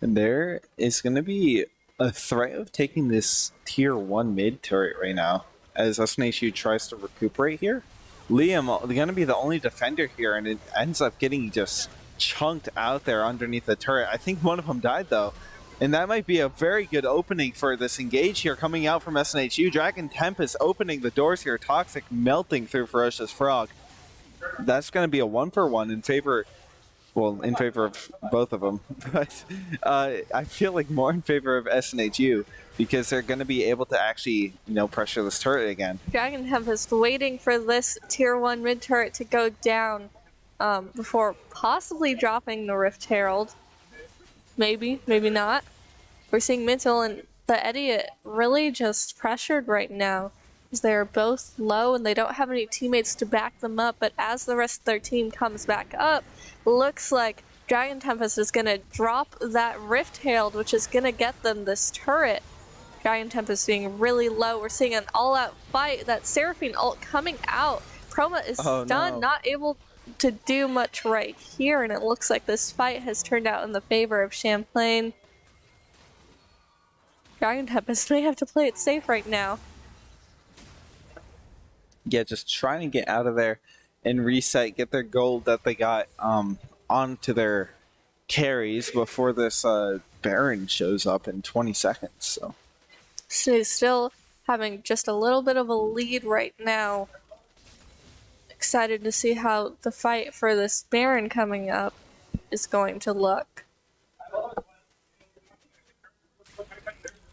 A: And there is going to be a threat of taking this tier 1 mid turret right now, as SNHU tries to recuperate here. Liam going to be the only defender here, and it ends up getting just chunked out there underneath the turret. I think one of them died, though. And that might be a very good opening for this engage here coming out from SNHU. Dragon Tempest opening the doors here. Toxic melting through Ferocious Frog. That's going to be a 1-for-1 in favor... Well, in favor of both of them. But I feel like more in favor of SNHU, because they're going to be able to actually, pressure this turret again.
B: Dragon Tempest waiting for this tier 1 mid turret to go down before possibly dropping the Rift Herald. Maybe, maybe not. We're seeing Mittel and the Idiot really just pressured right now, as they are both low and they don't have any teammates to back them up. But as the rest of their team comes back up, looks like Dragon Tempest is going to drop that Rift Herald, which is going to get them this turret. Dragon Tempest being really low. We're seeing an all-out fight. That Seraphine ult coming out. Chroma is stunned,
A: no.
B: not able to do much right here, and it looks like this fight has turned out in the favor of Champlain. Dragon Tempest may have to play it safe right now.
A: Yeah, just trying to get out of there and reset, get their gold that they got onto their carries before this Baron shows up in 20 seconds. So
B: She's still having just a little bit of a lead right now. Excited to see how the fight for this Baron coming up is going to look.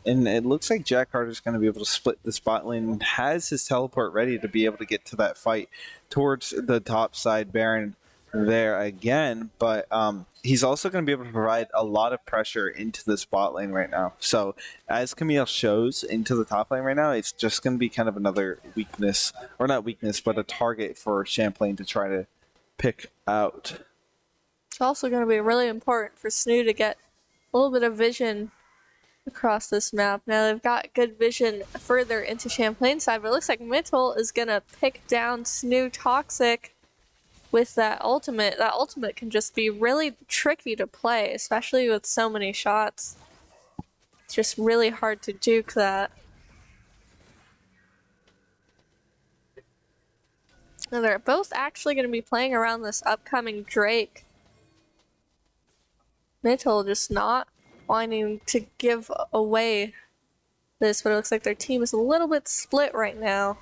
A: And it looks like Jack Carter's going to be able to split this bot lane and has his teleport ready to be able to get to that fight towards the top side Baron. there again, but he's also going to be able to provide a lot of pressure into this bot lane right now. So as Camille shows into the top lane right now, it's just going to be kind of another weakness, or not weakness, but a target for Champlain to try to pick out.
B: It's also going to be really important for SNHU to get a little bit of vision across this map. Now they've got good vision further into Champlain's side, but it looks like Mittel is going to pick down SNHU Toxic with that ultimate. That ultimate can just be really tricky to play, especially with so many shots. It's just really hard to juke that. Now they're both actually going to be playing around this upcoming Drake. Mittel just not wanting to give away this, but it looks like their team is a little bit split right now.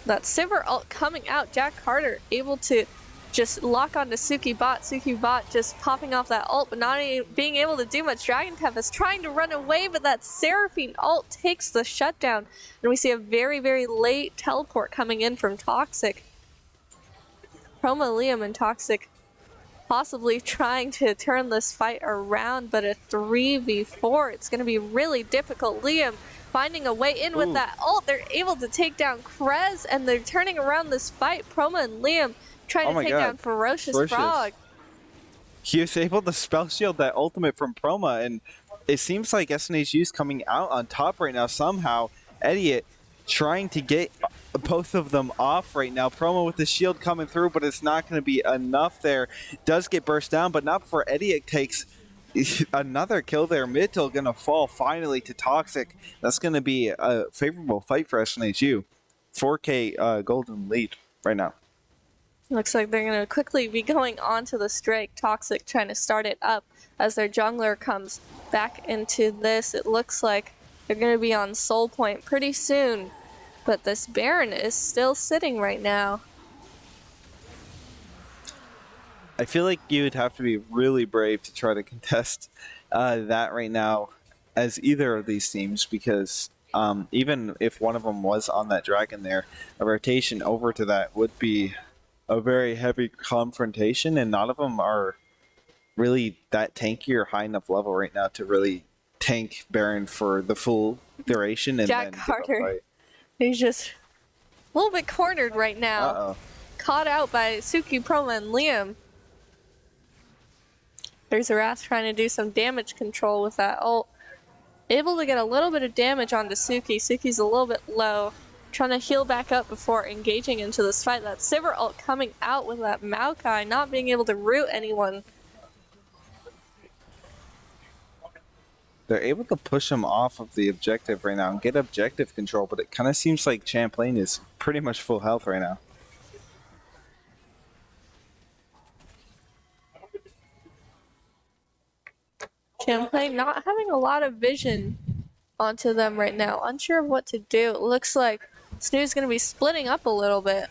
B: That Sivir ult coming out, Jack Carter able to just lock onto Suki Bot. Suki Bot just popping off that ult, but not being able to do much. Dragon Tempest trying to run away, but that Seraphine ult takes the shutdown. And we see a very, very late teleport coming in from Toxic. Chroma, Liam, and Toxic possibly trying to turn this fight around, but a 3v4, it's going to be really difficult. Liam finding a way in with that ult. They're able to take down Krez, and they're turning around this fight. Proma and Liam trying to take down Ferocious Frog.
A: He was able to spell shield that ultimate from Proma, and it seems like SNHU is coming out on top right now somehow. Idiot trying to get both of them off right now. Proma with the shield coming through, but it's not going to be enough there. Does get burst down, but not before Idiot takes another kill there. Mittel going to fall finally to Toxic. That's going to be a favorable fight for SNHU. 4K golden lead right now.
B: Looks like they're going to quickly be going on to the Drake. Toxic trying to start it up as their jungler comes back into this. It looks like they're going to be on Soul Point pretty soon, but this Baron is still sitting right now.
A: I feel like you would have to be really brave to try to contest that right now as either of these teams, because even if one of them was on that dragon there, a rotation over to that would be a very heavy confrontation, and none of them are really that tanky or high enough level right now to really tank Baron for the full duration. And
B: Jack Carter, he's just a little bit cornered right now. Caught out by Suki, Proma, and Liam. There's Wrath trying to do some damage control with that ult. Able to get a little bit of damage onto Suki. Suki's a little bit low. Trying to heal back up before engaging into this fight. That Sivir ult coming out with that Maokai, not being able to root anyone.
A: They're able to push him off of the objective right now and get objective control, but it kind of seems like Champlain is pretty much full health right now.
B: Champlain not having a lot of vision onto them right now. Unsure of what to do. It looks like SNHU's going to be splitting up a little bit.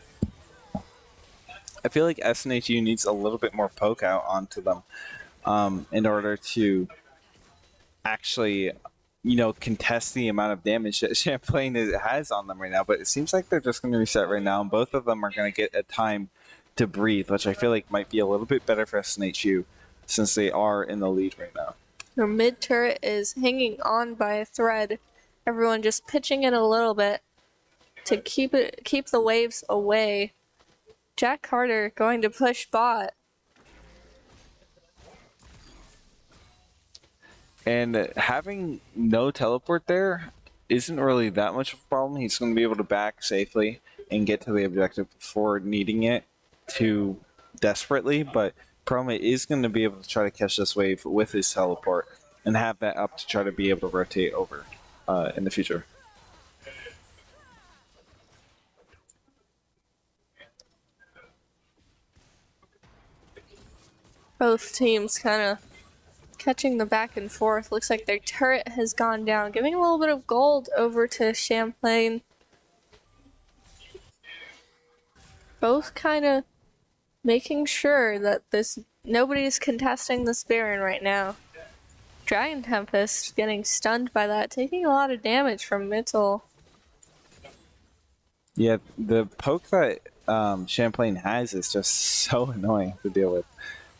A: I feel like SNHU needs a little bit more poke out onto them in order to actually, contest the amount of damage that Champlain has on them right now. But it seems like they're just going to reset right now, and both of them are going to get a time to breathe, which I feel like might be a little bit better for SNHU since they are in the lead right now.
B: Their mid turret is hanging on by a thread. Everyone just pitching in a little bit to keep the waves away. Jack Carter going to push bot.
A: And having no teleport there isn't really that much of a problem. He's going to be able to back safely and get to the objective before needing it too desperately. But Proma is going to be able to try to catch this wave with his teleport and have that up to try to be able to rotate over in the future.
B: Both teams kind of catching the back and forth. Looks like their turret has gone down, giving a little bit of gold over to Champlain. Both kind of making sure that nobody's contesting this Baron right now. Dragon Tempest getting stunned by that, taking a lot of damage from Mittel.
A: Yeah, the poke that Champlain has is just so annoying to deal with.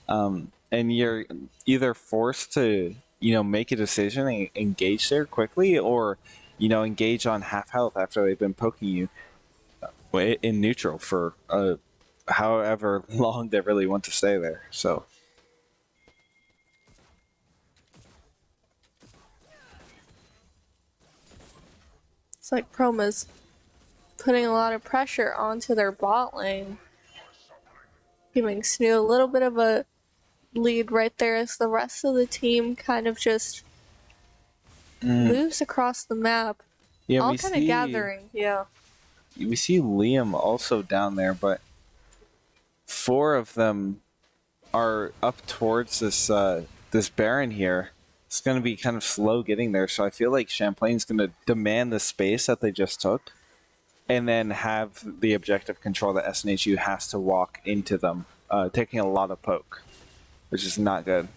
A: And you're either forced to, make a decision and engage there quickly, or, engage on half health after they've been poking you in neutral for however long they really want to stay there. So.
B: It's like Proma's putting a lot of pressure onto their bot lane, giving SNHU a little bit of a lead right there as the rest of the team kind of just moves across the map.
A: Yeah,
B: all kind of gathering. Yeah.
A: We see Liam also down there, but 4 of them are up towards this Baron here. It's going to be kind of slow getting there, so I feel like Champlain's going to demand the space that they just took and then have the objective control that SNHU has to walk into them, taking a lot of poke, which is not good.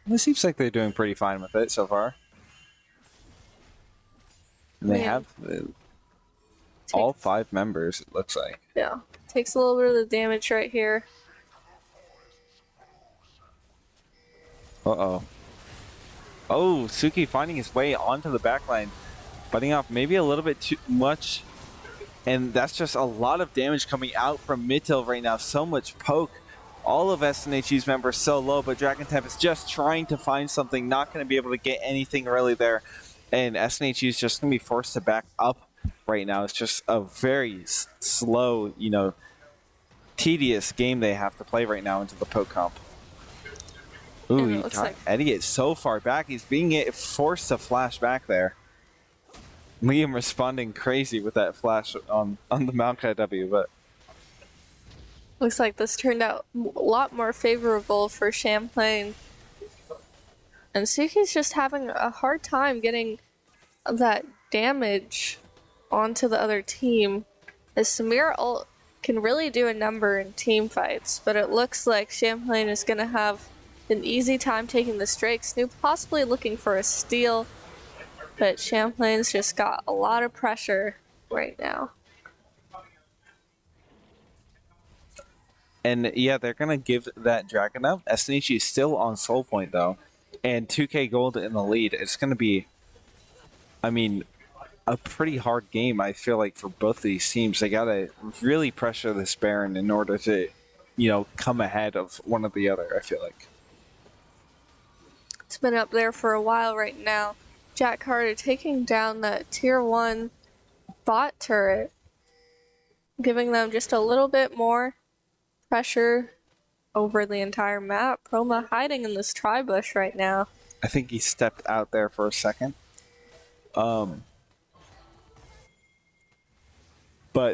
A: It seems like they're doing pretty fine with it so far. And they have all 5 members, it looks like.
B: Yeah. Takes a little bit of the damage right here.
A: Uh-oh. Oh, Suki finding his way onto the backline. Butting off maybe a little bit too much. And that's just a lot of damage coming out from mid tilt right now. So much poke. All of SNHU's members so low, but Dragon Temp is just trying to find something. Not going to be able to get anything really there. And SNHU is just going to be forced to back up right now. It's just a very slow, tedious game they have to play right now into the poke comp. Ooh, Eddie is so far back. He's being forced to flash back there. Liam responding crazy with that flash on the Maokai W, but
B: looks like this turned out a lot more favorable for Champlain. And Suki's just having a hard time getting that damage onto the other team. As Samira ult can really do a number in team fights, but it looks like Champlain is going to have an easy time taking the Drake. SNHU possibly looking for a steal, but Champlain's just got a lot of pressure right now.
A: And yeah, they're going to give that Dragon up. SNHU is still on soul point though, and 2k gold in the lead. It's going to be, a pretty hard game, I feel like, for both of these teams. They got to really pressure this Baron in order to, come ahead of one or the other, I feel like.
B: It's been up there for a while right now. Jack Carter taking down that tier 1 bot turret, giving them just a little bit more pressure over the entire map. Proma hiding in this tri-bush right now.
A: I think he stepped out there for a second. But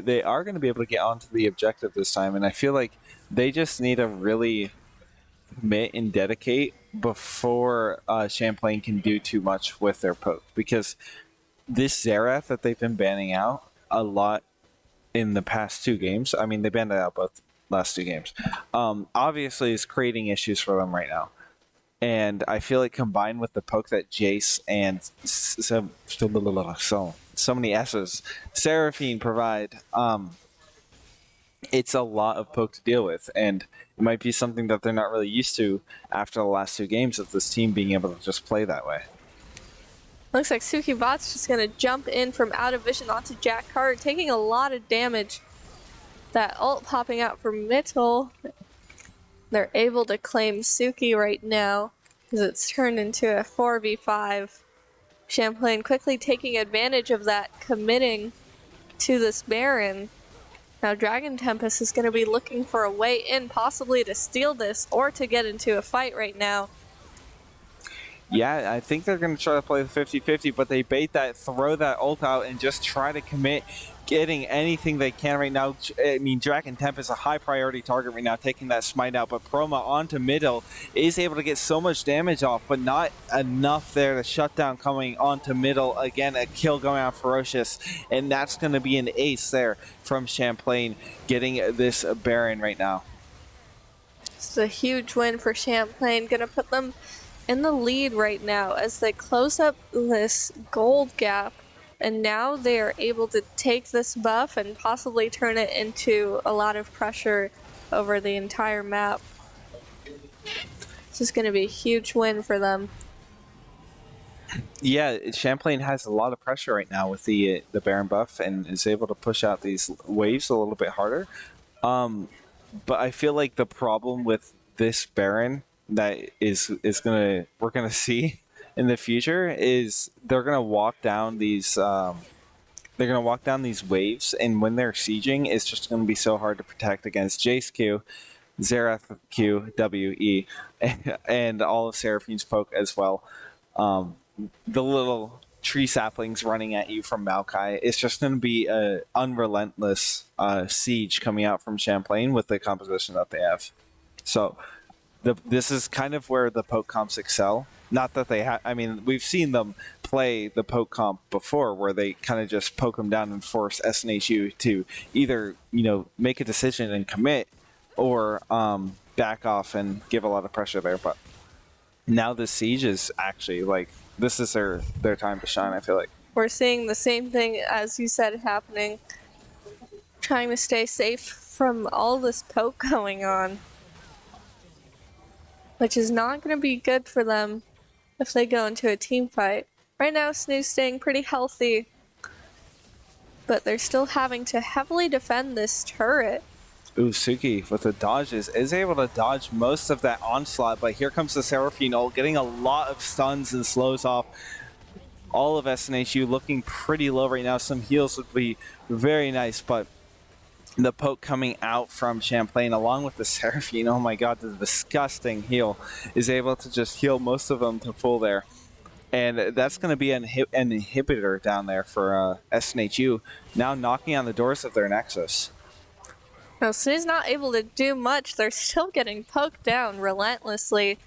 A: they are going to be able to get onto the objective this time, and I feel like they just need to really commit and dedicate before Champlain can do too much with their poke, because this Xerath that they've been banning out a lot in the past 2 games, they banned it out both last 2 games, obviously is creating issues for them right now. And I feel like combined with the poke that Jace and so many S's, Seraphine provide, it's a lot of poke to deal with, and it might be something that they're not really used to after the last 2 games of this team being able to just play that way.
B: Looks like Suki Bot's just going to jump in from out of vision onto Jack Carter, taking a lot of damage. That ult popping out from Mittel. They're able to claim Suki right now because it's turned into a 4v5. Champlain quickly taking advantage of that, committing to this Baron. Now Dragon Tempest is going to be looking for a way in, possibly to steal this or to get into a fight right now.
A: Yeah, I think they're going to try to play the 50-50, but they bait that, throw that ult out, and just try to commit, getting anything they can right now. Dragon Temp is a high priority target right now, taking that smite out, but Proma onto middle is able to get so much damage off, but not enough there. The shutdown coming onto middle. Again, a kill going out Ferocious, and that's going to be an ace there from Champlain, getting this Baron right now.
B: It's a huge win for Champlain, going to put them in the lead right now as they close up this gold gap And now they are able to take this buff and possibly turn it into a lot of pressure over the entire map. This is going to be a huge win for them.
A: Yeah, Champlain has a lot of pressure right now with the Baron buff and is able to push out these waves a little bit harder. But I feel like the problem with this Baron that we're gonna see in the future is they're gonna walk down these waves, and when they're sieging, it's just gonna be so hard to protect against Jace Q, Xerath Q, W, E, and all of Seraphine's poke as well. The little tree saplings running at you from Maokai. It's just going to be an unrelentless siege coming out from Champlain with the composition that they have. So this is kind of where the poke comps excel. Not that they have. I mean, we've seen them play the poke comp before, where they kind of just poke them down and force SNHU to either make a decision and commit, or back off and give a lot of pressure there. But now the siege is actually this is their time to shine, I feel like.
B: We're seeing the same thing as you said happening. Trying to stay safe from all this poke going on. Which is not going to be good for them if they go into a team fight. Right now, SNHU's staying pretty healthy. But they're still having to heavily defend this turret.
A: Suki with the dodges is able to dodge most of that onslaught, but here comes the Seraphine ult, getting a lot of stuns and slows off all of SNHU, looking pretty low right now. Some heals would be very nice, but the poke coming out from Champlain along with the Seraphine, oh my god, the disgusting heal, is able to just heal most of them to full there. And that's going to be an inhibitor down there for SNHU, now knocking on the doors of their Nexus.
B: No, SNHU's not able to do much. They're still getting poked down relentlessly.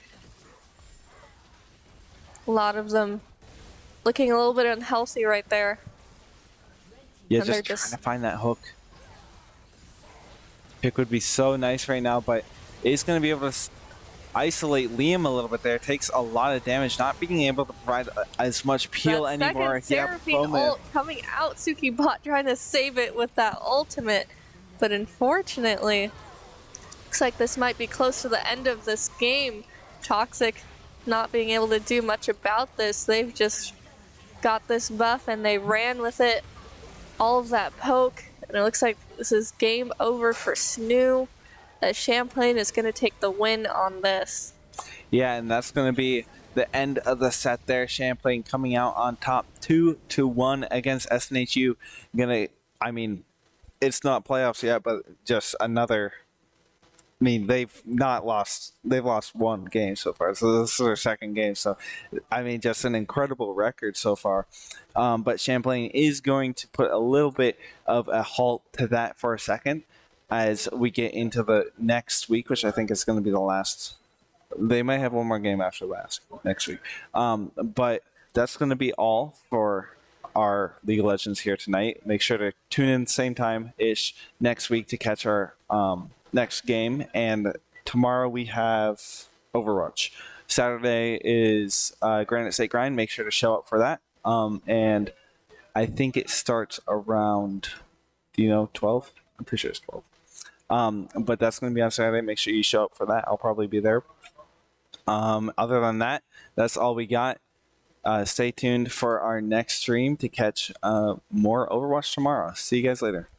B: A lot of them looking a little bit unhealthy right there.
A: Yeah, and just trying to find that hook. Pick would be so nice right now, but it's going to be able to isolate Liam a little bit there. It takes a lot of damage, not being able to provide as much peel anymore.
B: That second Seraphine ult coming out. Suki bot trying to save it with that ultimate. But unfortunately, looks like this might be close to the end of this game. Toxic not being able to do much about this. They've just got this buff and they ran with it. All of that poke. And it looks like this is game over for SNHU. That Champlain is going to take the win on this.
A: Yeah, and that's going to be the end of the set there. Champlain coming out on top 2-1 against SNHU. It's not playoffs yet, but just another. I mean, they've lost one game so far, so this is their second game. So, just an incredible record so far. But Champlain is going to put a little bit of a halt to that for a second as we get into the next week, which I think is going to be the last. They might have one more game after next week. But that's going to be all for our League of Legends here tonight. Make sure to tune in same time-ish next week to catch our next game. And tomorrow we have Overwatch. Saturday is Granite State Grind. Make sure to show up for that. And I think it starts around, 12? I'm pretty sure it's 12. But that's going to be on Saturday. Make sure you show up for that. I'll probably be there. Other than that, that's all we got. Stay tuned for our next stream to catch more Overwatch tomorrow. See you guys later.